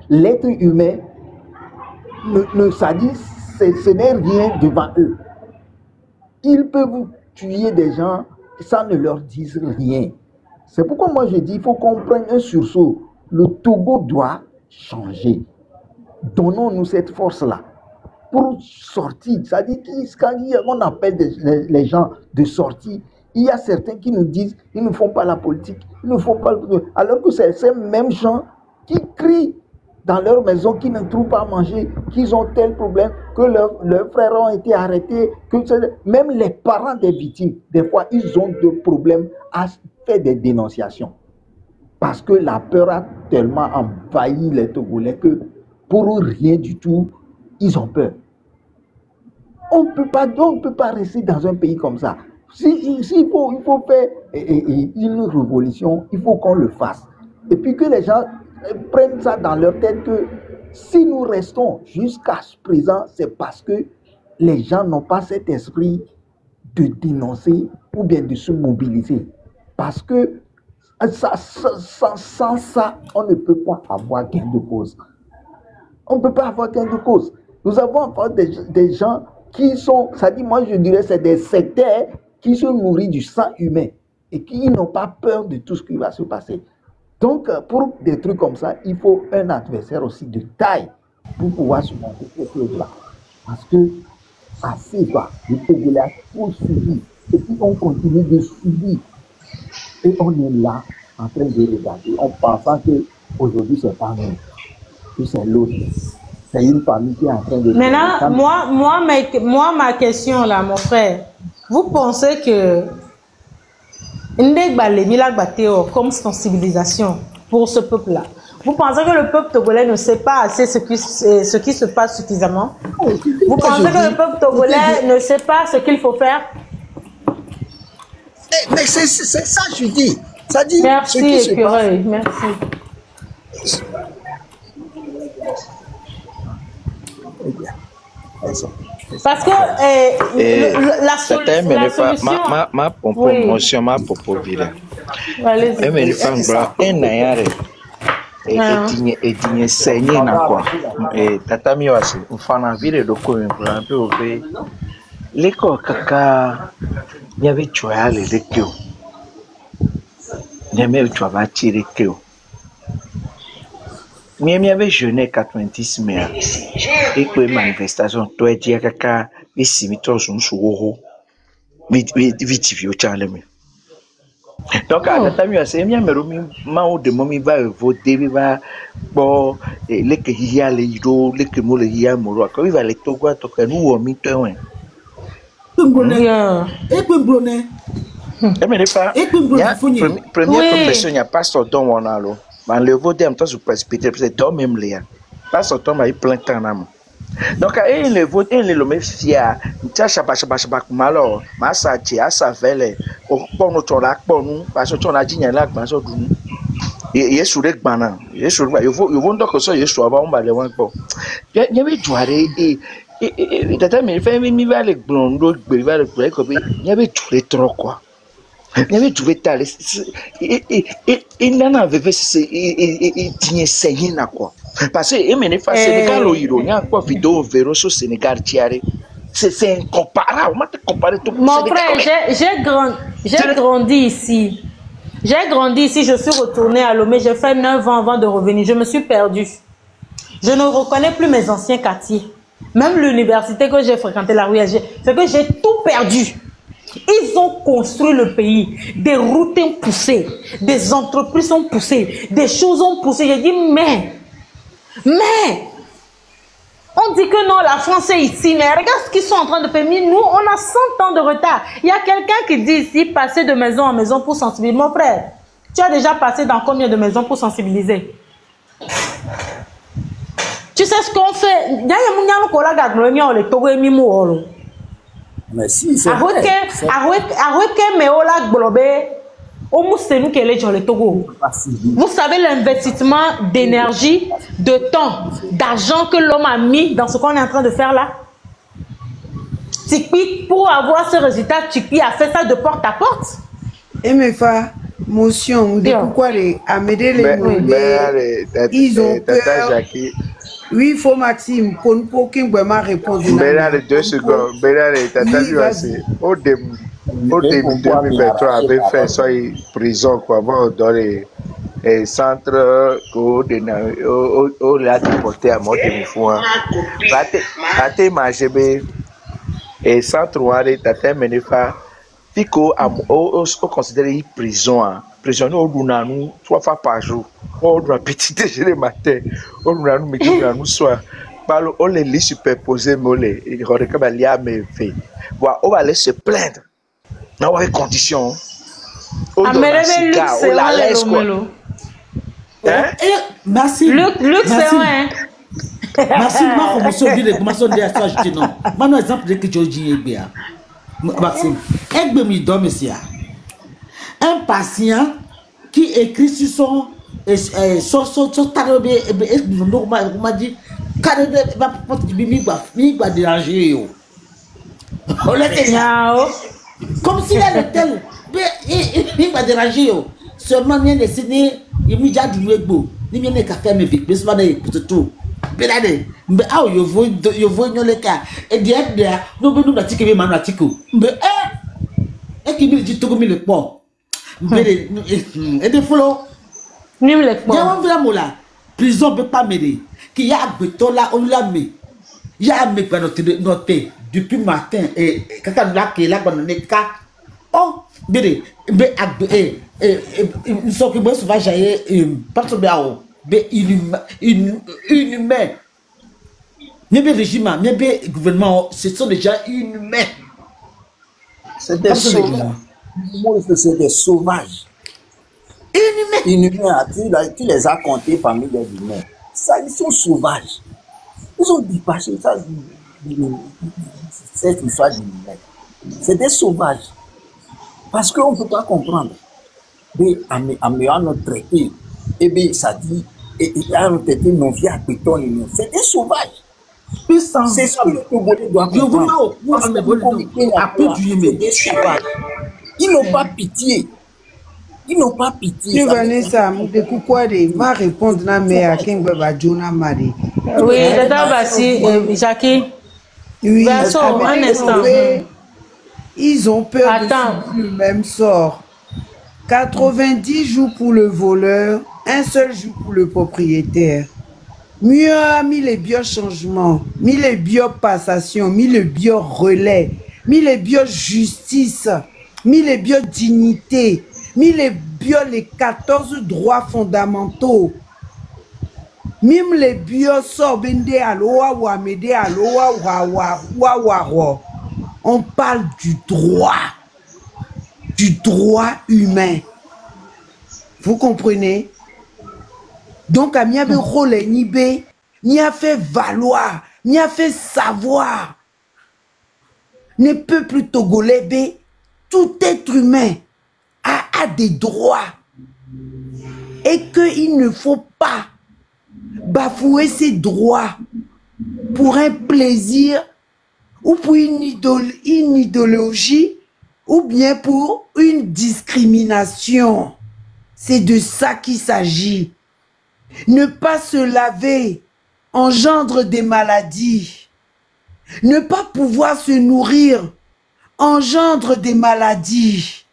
l'être humain ce n'est rien devant eux. Ils peuvent tuer des gens, ça ne leur dit rien. C'est pourquoi moi je dis, il faut qu'on prenne un sursaut. Le Togo doit changer. Donnons-nous cette force-là pour sortir. C'est-à-dire quand on appelle les gens de sortir, il y a certains qui nous disent, ils ne font pas la politique, ils ne font pas le... Alors que c'est ces mêmes gens qui crient dans leur maison, qui ne trouvent pas à manger, qu'ils ont tel problème, que leurs frères ont été arrêtés, que même les parents des victimes, des fois, ils ont des problèmes à faire des dénonciations. Parce que la peur a tellement envahi les Togolais que pour eux, rien du tout, ils ont peur. On ne peut pas rester dans un pays comme ça. Il faut faire une révolution, il faut qu'on le fasse. Et puis que les gens prennent ça dans leur tête que si nous restons jusqu'à présent, c'est parce que les gens n'ont pas cet esprit de dénoncer ou bien de se mobiliser. Parce que sans ça, on ne peut pas avoir gain de cause. On ne peut pas avoir gain de cause. Nous avons encore des gens qui sont, ça dit, moi je dirais, c'est des sectaires qui se nourrissent du sang humain et qui n'ont pas peur de tout ce qui va se passer. Donc, pour des trucs comme ça, il faut un adversaire aussi de taille pour pouvoir surmonter ces choses-là. Parce que, assez quoi, le Togolais faut subir. Et puis, on continue de subir. Et on est là, en train de regarder, en pensant qu'aujourd'hui, c'est pas nous, que c'est l'autre. C'est une famille qui est en train de... Maintenant, moi, ma question là, mon frère, vous pensez que comme sensibilisation pour ce peuple-là, vous pensez que le peuple togolais ne sait pas assez ce qui se passe suffisamment? Vous pensez que le peuple togolais ne sait pas ce qu'il faut faire? Mais c'est ça que je dis. Ça dit merci, ce qui se Écureuil, merci. Parce que la solution... Ma promotion, ma proposition. Mais le femme bra, et saigné na quoi. Et tatami wasi, ufana vile doko mbra pe obe. Leko kaka nyabe chwa le lekyo. Nyame chwa ba chirekyo. Miami avait jeûné 90 mai. Et que manifestation, toi, tu as kaka, les cimetières sont sous vite vieux Charles. Donc, à la time, c'est bien, mais ma de mommy va voter, va bon, les que y a les hiro, les que moule y a moro, quand il va les togo, toka nous au mito. Première confession, il n'y a pas son don, on a l'eau. Mais le vote en temps sur précipité, c'est toi même là. Pas son temps, il plein de temps. Donc, le vote, il est le même fier. Tiens, chabach, malo, massa, tia, sa vele, au bon notre lac, bon, parce que on a dit, il y a lac, mais ça, il est sur les bananes. Il est sur le. Il faut donc que ça, il est sur avant, on va le voir. Il y avait joué et tata, mais il fait, il va les blondes, il va le play, il y avait tous les trop, quoi. Il y avait trouvé tal et n'en avait fait et tinye seyina quoi parce que emene fa Sénégal au Iro nya quoi vidéo véro sur Sénégal tiare c'est incomparable on te comparer tout mon frère j'ai grandi ici je suis retourné à Lomé, j'ai fait 9 ans avant de revenir, je me suis perdue, je ne reconnais plus mes anciens quartiers, même l'université que j'ai fréquenté, la rue c'est que j'ai tout perdu. Ils ont construit le pays, des routes ont poussé, des entreprises ont poussé, des choses ont poussé. J'ai dit, mais, on dit que non, la France est ici, mais regarde ce qu'ils sont en train de faire. Nous, on a 100 ans de retard. Il y a quelqu'un qui dit ici, passer de maison en maison pour sensibiliser. Mon frère, tu as déjà passé dans combien de maisons pour sensibiliser? Tu sais ce qu'on fait? Mais si, c'est vrai. Arweke meola globe. Vous savez l'investissement d'énergie, de temps, d'argent que l'homme a mis dans ce qu'on est en train de faire là. Tikpi, pour avoir ce résultat, Tikpi a fait ça de porte à porte. Et mes frères, motion, de pourquoi les Amédée les ils ont peur. Oui, il faut Maxime, pour qu'il me réponde. Bénard, 2 secondes. Bénard, au début 2023 avait fait ça prison quoi, dans les centres où il a déporté à mort de fois. Pâté manger et centre où il a terminé par Fico au considéré prison. Prisonnier au Dunanu 3 fois par jour. On doit petit déjeuner matin. On doit nous mettre nous soir. On les lit superposés, mais il regarde les mais fait. On va aller se plaindre. Dans les conditions. On doit la laisse quoi. Merci. Luc, c'est vrai. Merci, moi, comme ça, je commence à dire ça, je dis non. Maintenant, exemple de que je dis, bien. Maxime, un patient qui écrit sur son tarobé, on m'a dit, comme s'il a le tel, il va déranger. Seulement, il y a des il y a du webo, il y a des cafés, mais il y a des tout. Mais ah, je vois le cas. Et derrière, nous nous l'article, mais l'article. Mais et qui me dit tout comme le pont. Mais et des follow. Nim le pont. Il y a un vraiment là. Prison peut pas m'aider. Qui y a béton là, on l'a mis. Il y a un mec qui a noté depuis matin et quelqu'un là qui est là dans le cas. Oh, mais nous sommes que sauvage pas trop bien. Mais inhumain. Même régime, même gouvernement, ce sont déjà inhumains. C'est des sauvages. Moi, c'est des sauvages. Inhumains, tu les as comptés parmi les humains. Ça, ils sont sauvages. Ils ont dépassé ça, cette histoire d'humains. C'est des sauvages. Parce qu'on ne peut pas comprendre. Mais en meilleur notre traité, et bien ça dit, et il a un traité non via béton, c'est des sauvages. C'est ça que le Congolais doit comprendre. C'est des sauvages. Ils n'ont pas pitié. Ils n'ont pas pitié. Tu Vanessa, va répondre à mais Kengba Jona Mari. Oui, Jackie. Oui, un instant. Ils ont peur de subir le même sort. 90 jours pour le voleur, un seul jour pour le propriétaire. Mieux a mis les biochangements, mis les biopassations, mis le bio-relais, mis les bio-justice, mis les bio-dignité, mis les 14 droits fondamentaux. Même les bio-sorbende aloa ou amede aloa wa. On parle du droit humain. Vous comprenez? Donc, à miabe rôle nibe, ni a fait valoir, ni a fait savoir. Ne peuple togolais, tout être humain a des droits. Et qu'il ne faut pas bafouer ses droits pour un plaisir ou pour une idéologie ou bien pour une discrimination. C'est de ça qu'il s'agit. Ne pas se laver engendre des maladies. Ne pas pouvoir se nourrir engendre des maladies.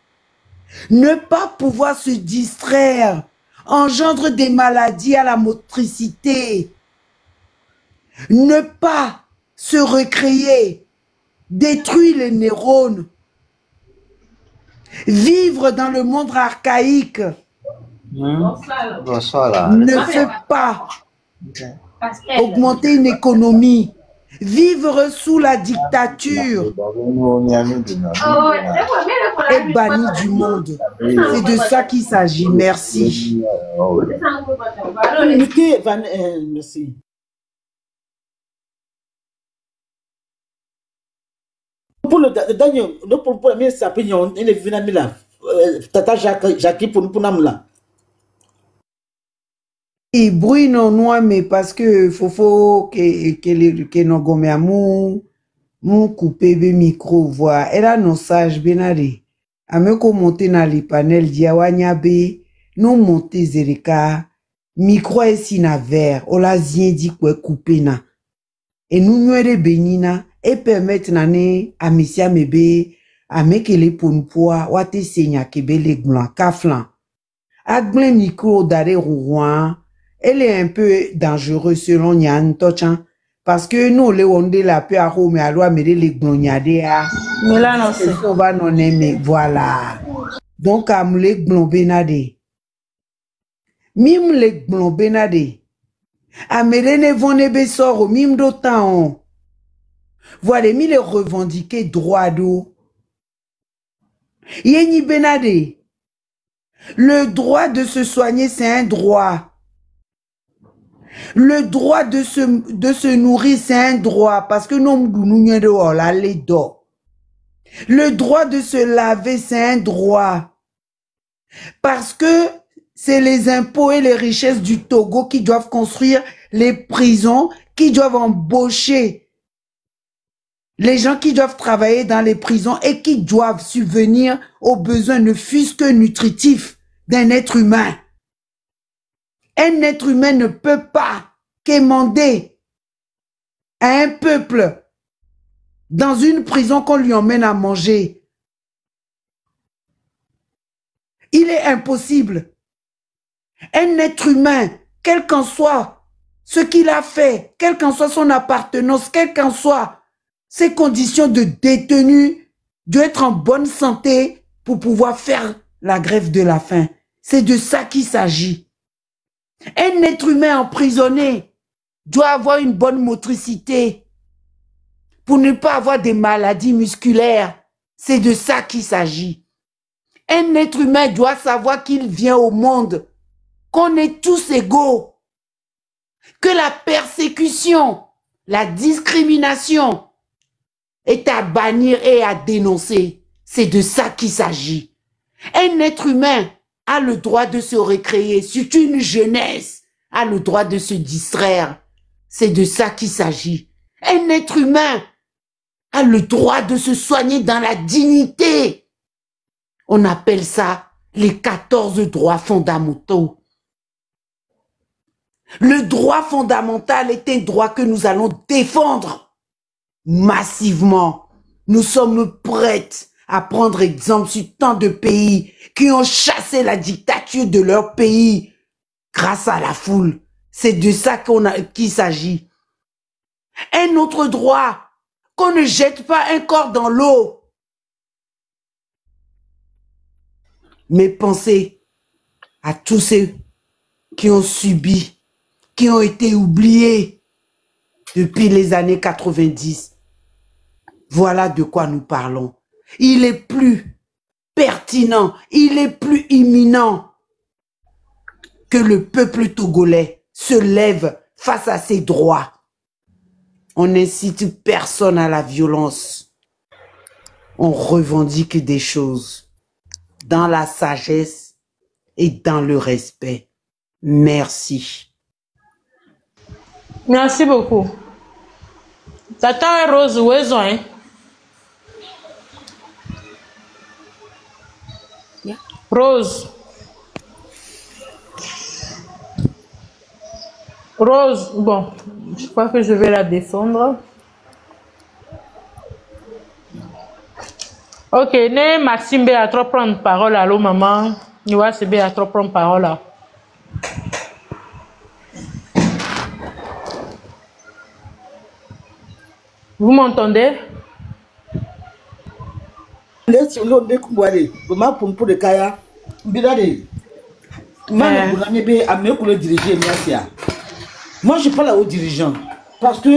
Ne pas pouvoir se distraire engendre des maladies à la motricité. Ne pas se recréer détruit les neurones. Vivre dans le monde archaïque ne fait pas augmenter une économie. Vivre sous la dictature est banni du monde. C'est de ça qu'il s'agit. Merci. Merci. Pour le dernier, pour la mienne, ça peut y avoir une vie là. Tata Jackie pour nous là. Et bruit non noir, mais parce que faut que nos gommes mon coupé le micro voix. Elle a nos sages benari. A me ko monter dans les panels diawanya be, non monter zereka. Micro est si na vert, o la zien di quoi coupé na. Et nous nuere benina, et permettre nane a misia mebe, a meke le ponpoa, wate senya kebe le glan, kaflan. Aglen micro d'are rouan, elle est un peu dangereuse selon Nyan Tochan, parce que nous, les onde la peu à Rome, à loi, mais les gloniades, Mais là, non, c'est. on va non aimer, voilà. Donc, à me les glonbenade. Mim les glonbenade. À me les vont nebe sort, mim d'autant. Voilà, mi les revendiquer droit d'eau. Yeni benade. Le droit de se soigner, c'est un droit. Le droit de se nourrir, c'est un droit. Parce que le droit de se laver, c'est un droit. Parce que c'est les impôts et les richesses du Togo qui doivent construire les prisons, qui doivent embaucher les gens qui doivent travailler dans les prisons et qui doivent subvenir aux besoins ne fût-ce que nutritifs d'un être humain. Un être humain ne peut pas quémander à un peuple dans une prison qu'on lui emmène à manger. Il est impossible. Un être humain, quel qu'en soit ce qu'il a fait, quelle qu'en soit son appartenance, quelles qu'en soient ses conditions de détenu, doit être en bonne santé pour pouvoir faire la grève de la faim. C'est de ça qu'il s'agit. Un être humain emprisonné doit avoir une bonne motricité pour ne pas avoir des maladies musculaires. C'est de ça qu'il s'agit. Un être humain doit savoir qu'il vient au monde, qu'on est tous égaux, que la persécution, la discrimination est à bannir et à dénoncer. C'est de ça qu'il s'agit. Un être humain a le droit de se récréer, surtout une jeunesse a le droit de se distraire. C'est de ça qu'il s'agit. Un être humain a le droit de se soigner dans la dignité. On appelle ça les 14 droits fondamentaux. Le droit fondamental est un droit que nous allons défendre massivement. Nous sommes prêts à prendre exemple sur tant de pays qui ont chassé la dictature de leur pays grâce à la foule. C'est de ça qu'il s'agit. Un autre droit, qu'on ne jette pas un corps dans l'eau. Mais pensez à tous ceux qui ont subi, qui ont été oubliés depuis les années 90. Voilà de quoi nous parlons. Il est plus pertinent, il est plus imminent que le peuple togolais se lève face à ses droits. On n'incite personne à la violence. On revendique des choses dans la sagesse et dans le respect. Merci. Merci beaucoup. Tata Rose, où est-ce hein? Yeah. Rose. Rose, bon, je crois que je vais la défendre. Ok, ne Maxime à trop prendre parole, allô maman. Il va se à trop prendre parole là. Vous m'entendez? Moi, je parle aux dirigeants parce que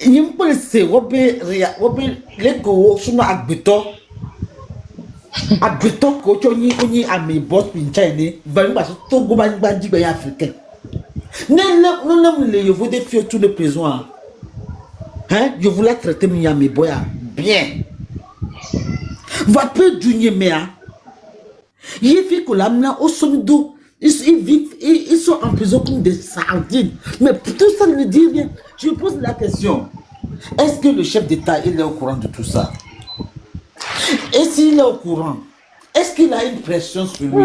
il me parle c'est les go sont agbeto ko ni ami boss pinchaine va nous passer tout go ba di ba africain ne le yo vous défier tous les besoins Hein, je voulais traiter Miami Boya bien. Va peu du Niéméa. Il fait que l'amna au sommet ils sont en prison comme des sardines. Mais tout ça ne dit rien. Je pose la question. Est-ce que le chef d'État il est au courant de tout ça? Et s'il est au courant, est-ce qu'il a une pression sur lui?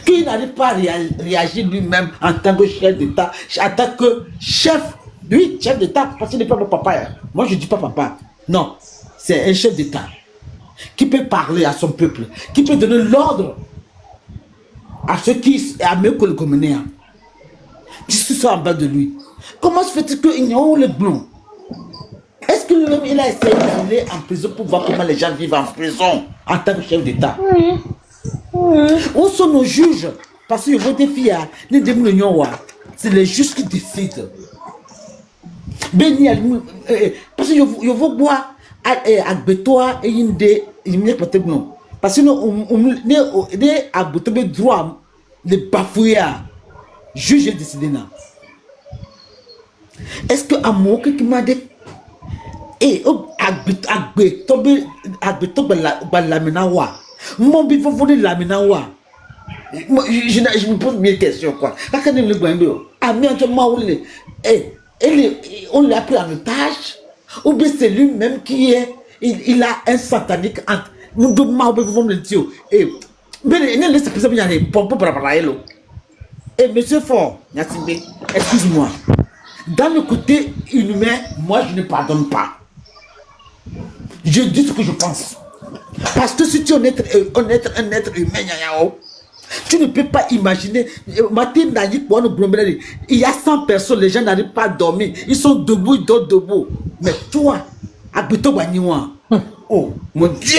Qu'il n'arrive pas à réagir lui-même en tant que chef d'État, en tant que chef, lui, chef d'État, parce qu'il n'est pas mon papa. Hein. Moi, je ne dis pas papa. Non, c'est un chef d'État qui peut parler à son peuple, qui peut donner l'ordre à ceux qui à mieux que le communéen, qui sont en bas de lui. Comment se fait-il qu'il n'y a pas le blanc? Est-ce qu'il a essayé d'aller en prison pour voir comment les gens vivent en prison en tant que chef d'État? Où sont nos juges? Parce que vos défis, c'est les juges qui décident. Parce que je veux boire à Betoa et une des. Parce que nous, à Betoa, droit, les bafouiller. Juge et décidé. Est-ce que à moi qui m'a dit. Et mon bif faut la minawa. Je me pose bien question quoi. On l'a pris en otage. Ou bien c'est lui-même qui est. Il a un satanique entre. Nous devons m'avoir le dire. Et mais ne laissez pas bien les pompes pour la. Et monsieur Fort, excuse-moi. Dans le côté inhumain, moi je ne pardonne pas. Je dis ce que je pense. Parce que si tu es un être humain, tu ne peux pas imaginer. Il y a 100 personnes, les gens n'arrivent pas à dormir. Ils sont debout, ils dorment debout. Mais toi, oh mon Dieu!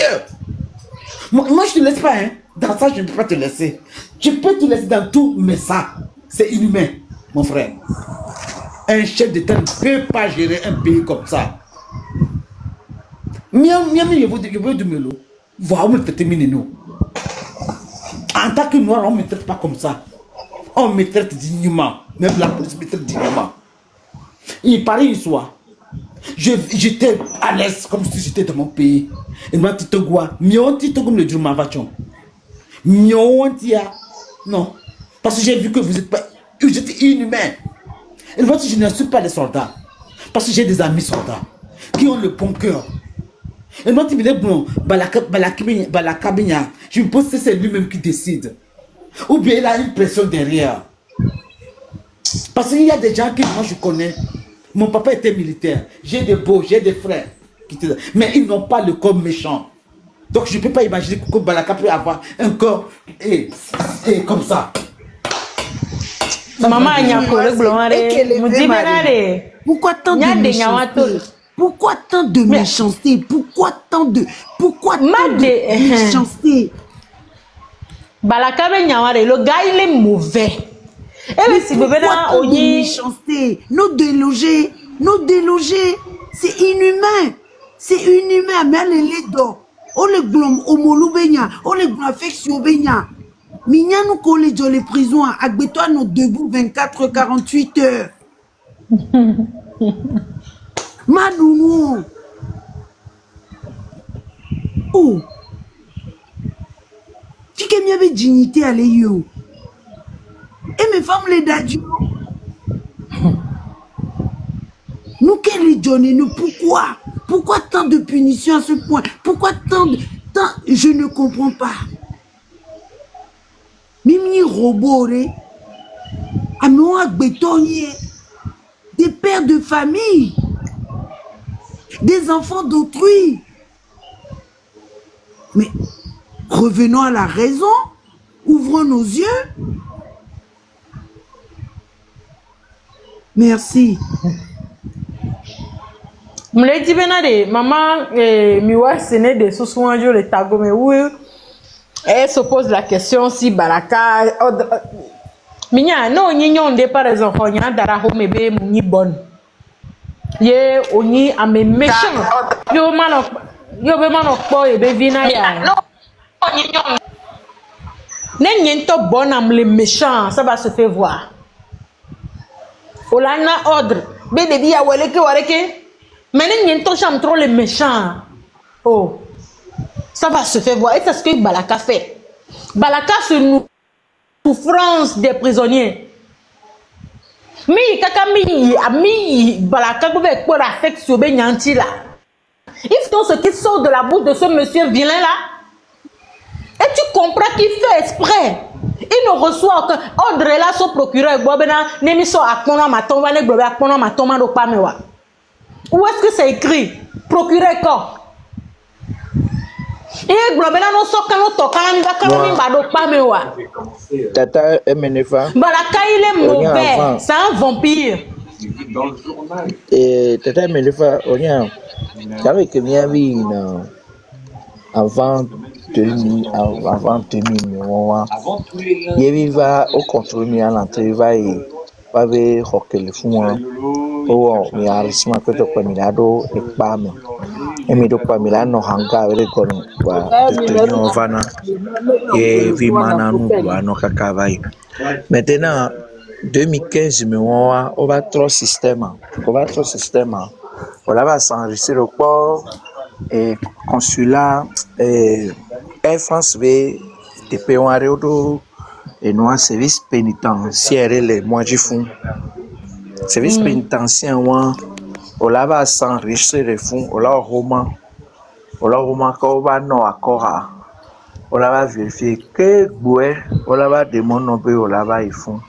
Moi je ne te laisse pas, hein. Dans ça, je ne peux pas te laisser. Je peux te laisser dans tout, mais ça, c'est inhumain, mon frère. Un chef d'État ne peut pas gérer un pays comme ça. Je veux du mélo. Voir, on me traite nous. En tant que noir, on ne me traite pas comme ça. On me traite dignement. Même la police me traite dignement. Il paraît une soir. J'étais à l'aise comme si j'étais dans mon pays. Et moi, tu te vois. Mion, tu te comme le Djouma Vachon. Mion, non. Parce que j'ai vu que vous êtes pas. Vous êtes inhumain. Et moi, je ne suis pas des soldats. Parce que j'ai des amis soldats qui ont le bon cœur. Et moi, tu me dis, bon, je me pose que c'est lui-même qui décide. Ou bien il a une pression derrière. Parce qu'il y a des gens que moi je connais. Mon papa était militaire. J'ai des beaux, j'ai des frères. Mais ils n'ont pas le corps méchant. Donc je ne peux pas imaginer que Balaka peut avoir un corps comme ça. Maman, pourquoi tant de méchanceté? Pourquoi tant de méchanceté? Pourquoi tant de méchanceté? Balaka le gars il est mauvais. Pourquoi tant de méchanceté? Nous déloger, c'est inhumain. C'est inhumain. Mais les dos, on le glom, on molubenya, on le affection benya. Minya nous colle dans les prisons, Agbeto nous debout 24-48 heures. Madounou. Oh. Tu qu'aime y avait dignité à l'éyo. Et mes femmes les dadju. Nous qu'elle les donne, nous pourquoi? Pourquoi tant de punitions à ce point? Pourquoi tant je ne comprends pas. Mimi robot, Amon Agbeto, des pères de famille. Des enfants d'autrui. Mais revenons à la raison. Ouvrons nos yeux. Merci. Me dit benade maman miwa sene de sousouanjo le tago mais oui elle se pose la question si Balaka minya no nyinyon de par exemple on y a dara ho mebe muni bonne. Ye oni ame méchant yo be mano po e be vina ya no oni nyon nenyen to bon am les méchants ça va se faire voir olana ordre be de dia wele ke wareke Mais les gens j'aime trop les méchants. Oh, ça va se faire voir. Et c'est ce que Balaka fait. Balaka, c'est une souffrance des prisonniers. Mais kaka mi Balaka pouvait quoi affection ben yanti là. Il faut ce qui sort de la bouche de ce monsieur vilain là. Et tu comprends qu'il fait exprès. Il ne reçoit aucun ordre là son procureur bobena nemi so akpona matomba ne globe akpona matomba do pamewa. Où est-ce que c'est écrit? Procureur quoi? Et globena no so kano to kana mi ba kano mi ba do pamewa. Tata Emenefa. Balaka il est mauvais, c'est un vampire. Dans le journal. Et Tata Emenefa, on y a avec Miami avant 2000, il va au contrôle à l'entrée, il va avec le fond. Oh, mais à risque que tu peux milado et pas mais et mais donc pas milano hanga avec con quoi tenir vana et vimana nous no kakavai maintenant 2015 mais on va trop système on va s'enregistrer au port et consulat et Air France v te payer un réseau et nous un service pénitentiaire les mois du fond. Service pénitentiaire, on va s'enregistrer les fonds, on a roman quand on va non accord, on va vérifier que boué, on va demander on va y fond.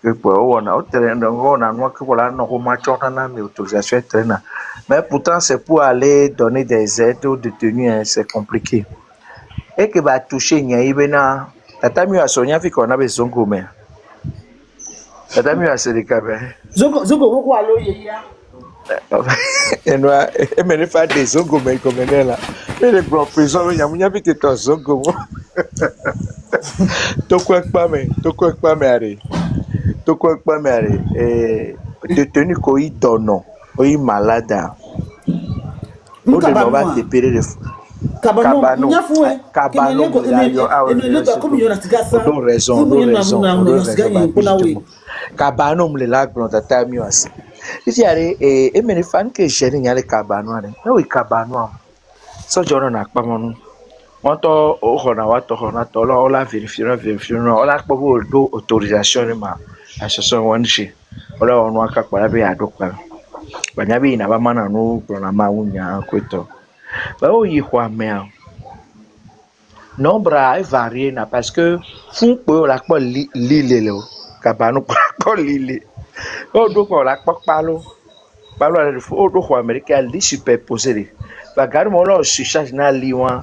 Que pour on a terrain on a noir que voilà non roman mais autorisation terrain. Mais pourtant c'est pour aller donner des aides aux détenus, c'est compliqué. Et que va toucher nya ibena, tata mieux à soigner fait qu'on a besoin gomme. Tata mieux à se décaber. Zongo pourquoi allo yéya? Et nous et me faire des zongo mais comme là. Et les grands prison il y a munya vite ton zongo. To quoi pas mais arrêt. To quoi pas mais arrêt. Et détenu ko i donno, o i malade. O de no va te payer de Cabano, Cabano me lag dans ta time yoasi. If you are a many fan que sharing yale Cabano, no Cabano. So John na Pamon. Wanto ohona wato hona tolo ola vérifier ola kpobo do autorisation ma association wanshi. Ola onwa ka kwa be adokwa. Banyabi na ba mana no programa unya kweto. Bah oui, quoi, mais nombre est varié parce que fou pour la quoi l'île là, cabano pour l'île. Oh donc on la quoi parlo de fou donc américain l'île superposé. Bah garde moi là sur charge na l'île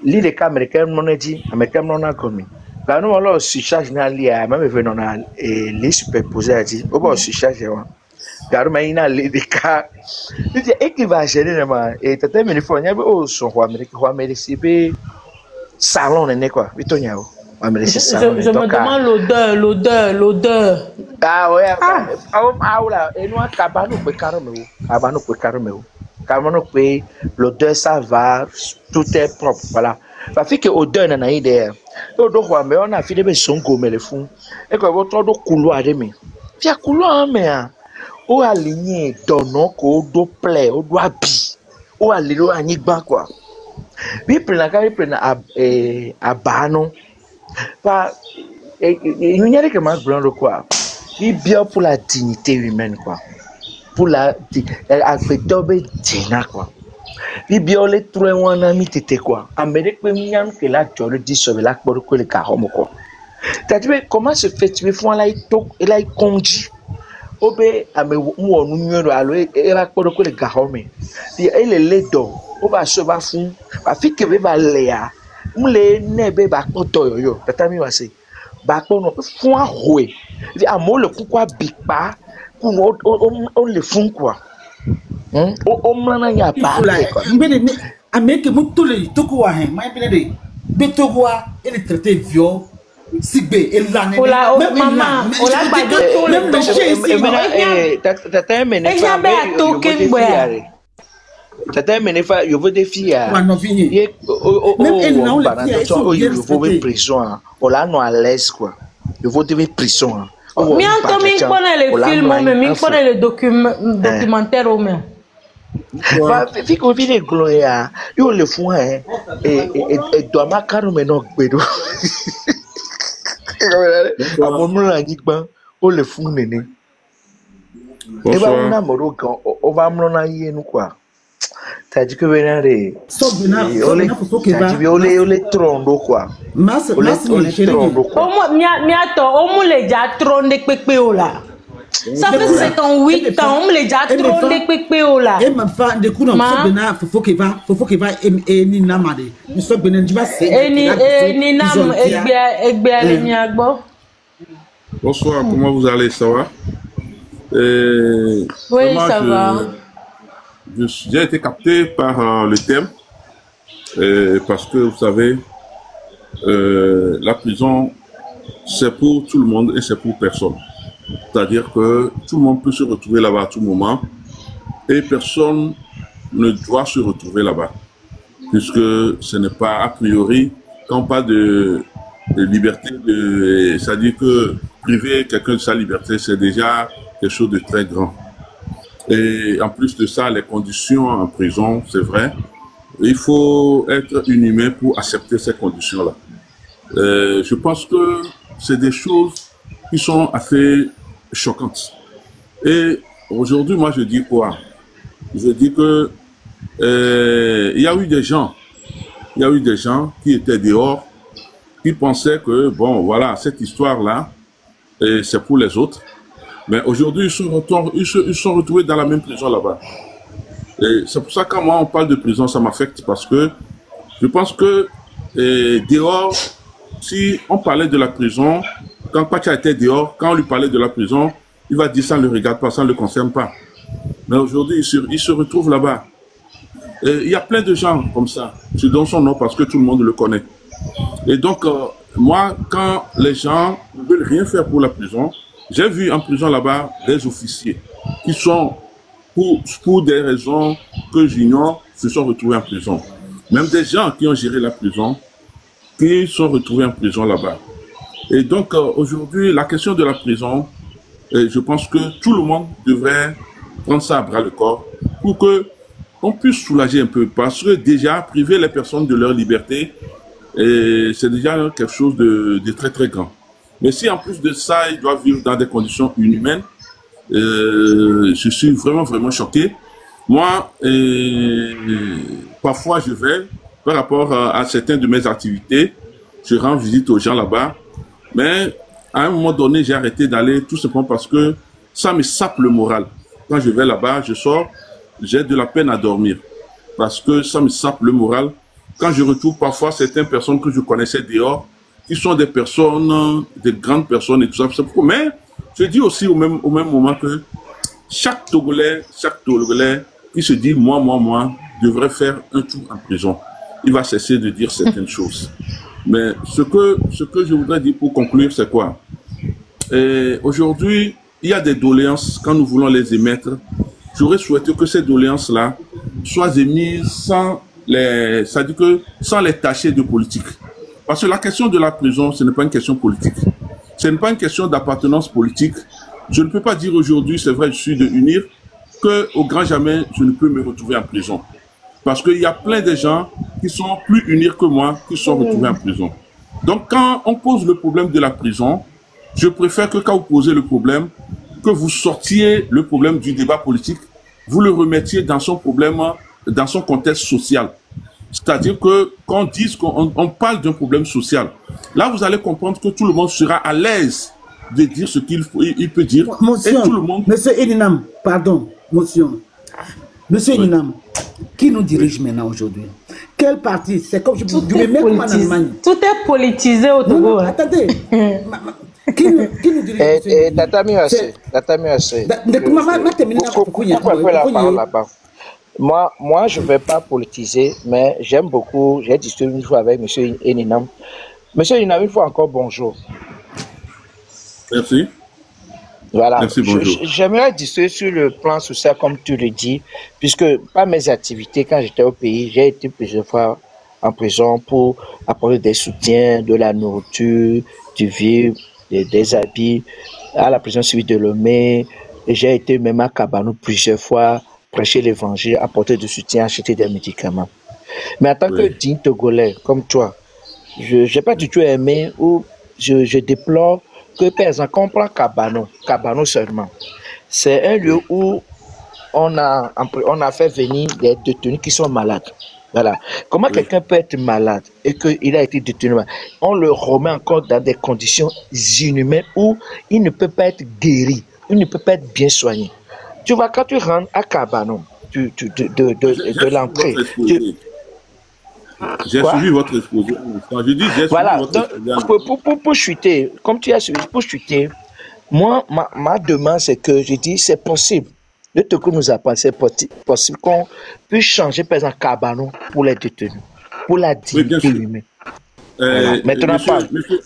l'île américaine mon dit américain non a commis. Garde moi là sur charge na l'île même venant na l'île superposé a dit oh bah sur charge Garuma ina le cas. Et qui va gérer et tata me faut nyabe o so ho Amérique c'est salon né quoi. Bitonya o Amérique salon. Je me demande l'odeur. Ah ouais. Ah là et nous cabano pe caromeo. Cabano pe l'odeur ça va tout est propre voilà. Parce que odeur na idée. Do ho me on a fait des songo me le fond. Et que votre do couloir de me. Via couloir mais o aligné donno ko do play o do abi o aliro anigba quoi bi prena abano pa nyere que ma blando quoi bi bien pour la dignité humaine quoi pour la acceptable dina quoi bi bien les trois wana mi tete quoi amérique pe miam que la jolo dit sur la ko le kahomo quoi t'as comment se fait tu font là il a conduit obe ame mo nu nyero alo e ba kpodo ko le gahome di ele ledo o ba so ba fun ba fi ke be ba le ya mle ne be ba kpoto yoyo tata mi wa se ba kpono fun ahoe di amo le kukwa bipa ku on le fun quoi o mlana ya ba mbele ameke mutule toko wa hen mai bele de be toko wa ele traiter viol Sigbe et l'année. Maman, on l'a pas dit tout le temps. Tata Menefa, Tata Menefa, je veux des filles. Même elle n'a pas de filles. Prison. On l'a non à l'aise quoi. Je veux des prison. Mais on connaît les films, mais on connaît les documentaires au même. Fico vine gloria, yo le fous et doit ma caro mais non bedo. À mon moment là, on le fous néné. Et bah on a moro quand on va me l'envoyer nous quoi. T'as dit que venez on les trondo quoi. Mas Ça fait 58 ans, on me l'a déjà trôné pépé là. Et ma femme, de coup, faut qu'il va, et ni namade. Nous sommes bénin, tu vas Bonsoir, comment vous allez, ça va? Oui, ça va. J'ai été capté par le thème, parce que vous savez, la prison, c'est pour tout le monde et c'est pour personne. C'est-à-dire que tout le monde peut se retrouver là-bas à tout moment et personne ne doit se retrouver là-bas. Puisque ce n'est pas a priori, quand on parle de liberté, c'est-à-dire que priver quelqu'un de sa liberté, c'est déjà quelque chose de très grand. Et en plus de ça, les conditions en prison, c'est vrai, il faut être inhumain pour accepter ces conditions-là. Je pense que c'est des choses qui sont assez choquantes. Et aujourd'hui, moi, je dis quoi? Je dis que il y a eu des gens qui étaient dehors, qui pensaient que, bon, voilà, cette histoire-là, c'est pour les autres. Mais aujourd'hui, ils sont retrouvés dans la même prison là-bas. Et c'est pour ça que quand moi, on parle de prison, ça m'affecte parce que je pense que dehors, si on parlait de la prison, quand Pacha était dehors, quand on lui parlait de la prison, il va dire ça ne le regarde pas, ça ne le concerne pas. Mais aujourd'hui, il se retrouve là-bas. Il y a plein de gens comme ça. Je donne son nom parce que tout le monde le connaît. Et donc, moi, quand les gens ne veulent rien faire pour la prison, j'ai vu en prison là-bas des officiers qui sont, pour des raisons que j'ignore, se sont retrouvés en prison. Même des gens qui ont géré la prison, qui sont retrouvés en prison là-bas. Et donc, aujourd'hui, la question de la prison, je pense que tout le monde devrait prendre ça à bras le corps pour que on puisse soulager un peu. Parce que déjà, priver les personnes de leur liberté, c'est déjà quelque chose de très très grand. Mais si en plus de ça, ils doivent vivre dans des conditions inhumaines, je suis vraiment vraiment choqué. Moi, parfois je vais, par rapport à certaines de mes activités, je rends visite aux gens là-bas, mais à un moment donné, j'ai arrêté d'aller tout simplement parce que ça me sape le moral. Quand je vais là-bas, je sors, j'ai de la peine à dormir parce que ça me sape le moral. Quand je retrouve parfois certaines personnes que je connaissais dehors, qui sont des personnes, des grandes personnes et tout ça. Mais je dis aussi au même moment que chaque Togolais qui se dit moi, devrait faire un tour en prison. Il va cesser de dire certaines choses. Mais ce que je voudrais dire pour conclure, c'est quoi? Aujourd'hui, il y a des doléances, quand nous voulons les émettre, j'aurais souhaité que ces doléances-là soient émises sans les tacher de politique. Parce que la question de la prison, ce n'est pas une question politique. Ce n'est pas une question d'appartenance politique. Je ne peux pas dire aujourd'hui, c'est vrai, je suis de UNIR, qu'au grand jamais, je ne peux me retrouver en prison. Parce qu'il y a plein de gens qui sont plus UNIR que moi, qui sont retrouvés en prison. Donc, quand on pose le problème de la prison, je préfère que quand vous posez le problème, que vous sortiez le problème du débat politique, vous le remettiez dans son problème, dans son contexte social. C'est-à-dire que quand on dise qu'on parle d'un problème social, là vous allez comprendre que tout le monde sera à l'aise de dire ce qu'il peut dire. Monsieur, et tout le monde... Monsieur Eninam, pardon, monsieur Eninam, qui nous dirige maintenant aujourd'hui? Quel parti? C'est comme je me mets comme en Allemagne. Tout est politisé au Togo. Attendez. Qui nous dirige? Moi, je ne vais pas politiser, mais j'aime beaucoup, j'ai discuté une fois avec M. Eninam. M. Eninam, une fois encore, bonjour. Merci. Voilà. Merci, bonjour. J'aimerais discuter sur le plan social, comme tu le dis, puisque par mes activités, quand j'étais au pays, j'ai été plusieurs fois en prison pour apporter des soutiens, de la nourriture, du vivre, des habits à la prison civile de Lomé. J'ai été même à Cabanou plusieurs fois prêcher l'évangile, apporter du soutien, acheter des médicaments. Mais en tant que digne Togolais, comme toi, je n'ai pas du tout aimé ou je déplore que, par exemple, quand on prend Kabano seulement, c'est un lieu où on a fait venir des détenus qui sont malades. Voilà. Comment quelqu'un peut être malade et qu'il a été détenu? On le remet encore dans des conditions inhumaines où il ne peut pas être guéri, il ne peut pas être bien soigné. Tu vois, quand tu rentres à Kabano, de l'entrée... J'ai suivi votre exposé. Je dis, j'ai voilà, suivi votre exposé. Pour chuter, comme tu as suivi, pour chuter, moi, ma demande, c'est que je dis, c'est possible. Le Togo nous apprend, c'est possible qu'on puisse changer, par exemple, Kabano pour les détenus, pour la dignité humaine. Voilà. Maintenant,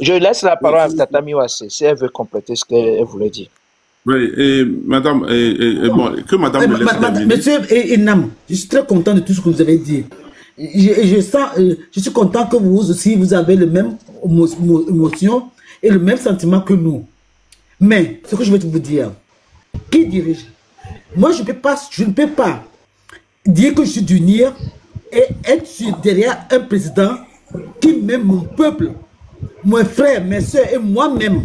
je laisse la parole à Tata Miwase, si elle veut compléter ce qu'elle voulait dire. Oui, et madame, bon, que madame me laisse terminer. Monsieur Enam, je suis très content de tout ce que vous avez dit. Je suis content que vous aussi, vous avez le même émotion et le même sentiment que nous. Mais, ce que je veux vous dire, qui dirige? Moi, je ne peux pas dire que je suis du NIR et être derrière un président qui met mon peuple, mon frère, mes soeurs et moi-même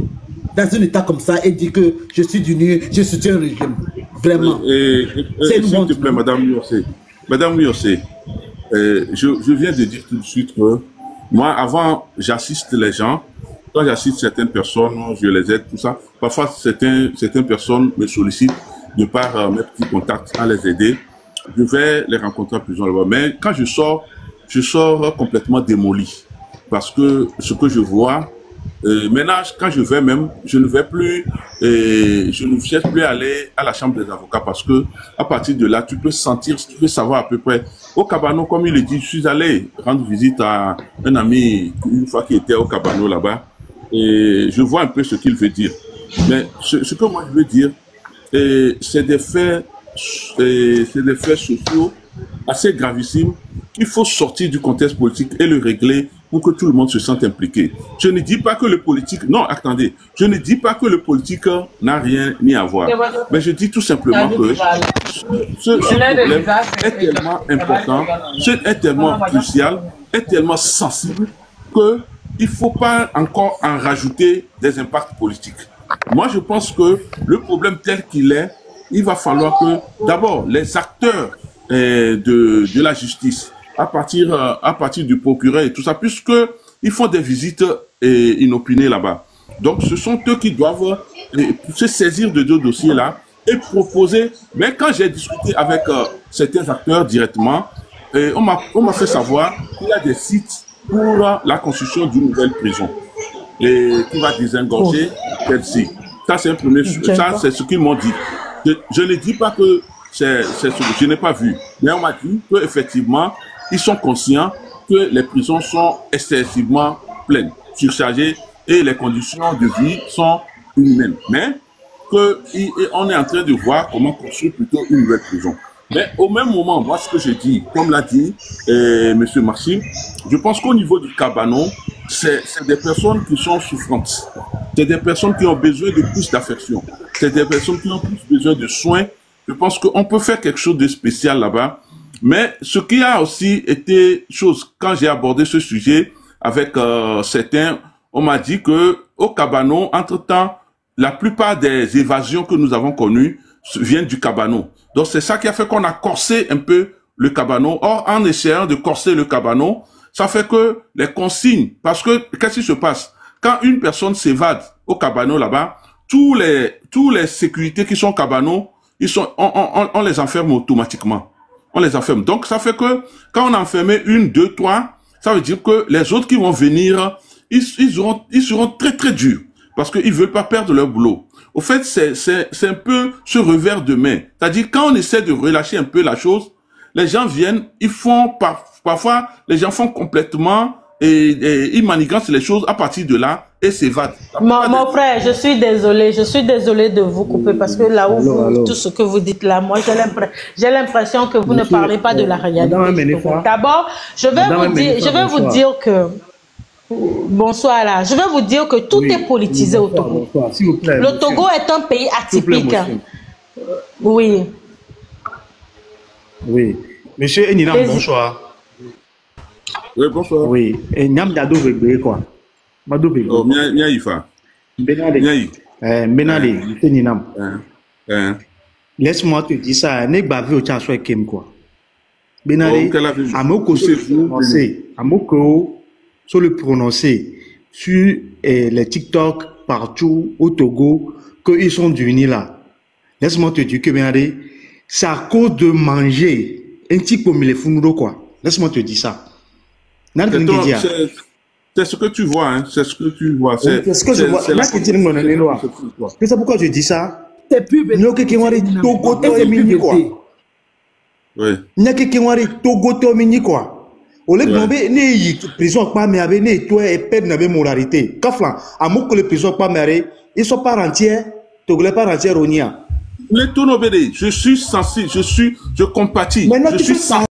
dans un état comme ça et dire que je suis du NIR, je soutiens un régime. Vraiment. S'il te plaît, madame Miosé. Madame Miosé, je viens de dire tout de suite que moi, avant, j'assiste les gens. Quand j'assiste certaines personnes, je les aide, tout ça. Parfois, certaines personnes me sollicitent de par mes petits contacts à les aider. Je vais les rencontrer plusieurs fois. Mais quand je sors complètement démoli. Parce que ce que je vois, maintenant, quand je vais même, je ne vais plus, je ne cherche plus à aller à la chambre des avocats parce que à partir de là, tu peux sentir, tu peux savoir à peu près. Au Kabano, comme il le dit, je suis allé rendre visite à un ami une fois qui était au Kabano là-bas et je vois un peu ce qu'il veut dire. Mais ce que moi je veux dire, c'est des faits sociaux assez gravissimes qu'il faut sortir du contexte politique et le régler pour que tout le monde se sente impliqué. Je ne dis pas que le politique... Non, attendez. Je ne dis pas que le politique n'a rien ni à voir. Mais je dis tout simplement que ce problème est tellement important, est tellement crucial, est tellement sensible qu'il ne faut pas encore en rajouter des impacts politiques. Moi, je pense que le problème tel qu'il est, il va falloir que, d'abord, les acteurs de la justice, à partir du procureur et tout ça, puisqu'ils font des visites inopinées là-bas. Donc, ce sont eux qui doivent se saisir de deux dossiers-là et proposer. Mais quand j'ai discuté avec certains acteurs directement, on m'a fait savoir qu'il y a des sites pour la construction d'une nouvelle prison et qui va désengorger celle-ci. Ça, c'est un premier. Ça, c'est ce qu'ils m'ont dit. Je ne dis pas que c'est ce que je n'ai pas vu, mais on m'a dit qu'effectivement, ils sont conscients que les prisons sont excessivement pleines, surchargées, et les conditions de vie sont inhumaines. Mais qu'on est en train de voir comment construire plutôt une nouvelle prison. Mais au même moment, moi, ce que je dis, comme l'a dit M. Maxime, je pense qu'au niveau du Kabano, c'est des personnes qui sont souffrantes. C'est des personnes qui ont besoin de plus d'affection. C'est des personnes qui ont plus besoin de soins. Je pense qu'on peut faire quelque chose de spécial là-bas. Mais ce qui a aussi été chose, quand j'ai abordé ce sujet avec certains, on m'a dit que au Kabano, entre-temps, la plupart des évasions que nous avons connues viennent du Kabano. Donc c'est ça qui a fait qu'on a corsé un peu le Kabano. Or, en essayant de corser le Kabano, ça fait que les consignes, parce que qu'est-ce qui se passe? Quand une personne s'évade au Kabano là-bas, tous les sécurités qui sont au Kabano, on les enferme automatiquement. On les enferme. Donc, ça fait que quand on enfermait une, deux, trois, ça veut dire que les autres qui vont venir, ils seront très, très durs. Parce qu'ils veulent pas perdre leur boulot. Au fait, c'est un peu ce revers de main. C'est-à-dire, quand on essaie de relâcher un peu la chose, les gens viennent, ils font, parfois, les gens font complètement, et ils manigancent les choses à partir de là, et s'évadent. Mon frère, je suis désolé de vous couper, parce que là où tout ce que vous dites là, moi, j'ai l'impression que vous ne parlez pas de la réalité. D'abord, je vais vous dire que, bonsoir là. Je vais vous dire que tout est politisé au Togo. Le Togo est un pays atypique. Oui. Oui. Monsieur Eninam, bonsoir. Oui, bonsoir. Oui. Et Niam Dado Vegbe, quoi. Mado Vegbe. Oh, Mia Ifa. Benale. Benale, Eninam. Laisse-moi te dire ça. Ne bavé au tchassois Kem, quoi. Benale, Amoko sur le prononcer sur les TikTok partout au Togo, qu'ils sont unis là. Laisse-moi te dire que Benale, c'est à cause de manger un petit peu les fourneaux, quoi. Laisse-moi te dire ça. C'est ce que tu vois, hein. C'est ce que tu vois. C'est ce que je vois. C'est pourquoi je dis ça. C'est plus Togo quoi. Au lieu de prison pas mais avec toi et perdre la moralité. Kaflan, à moins que les prisons pas mais ils sont pas entiers, Togo pas entiers on y a. Les tonobédés, je suis sensible, je compatis. Je suis sensible.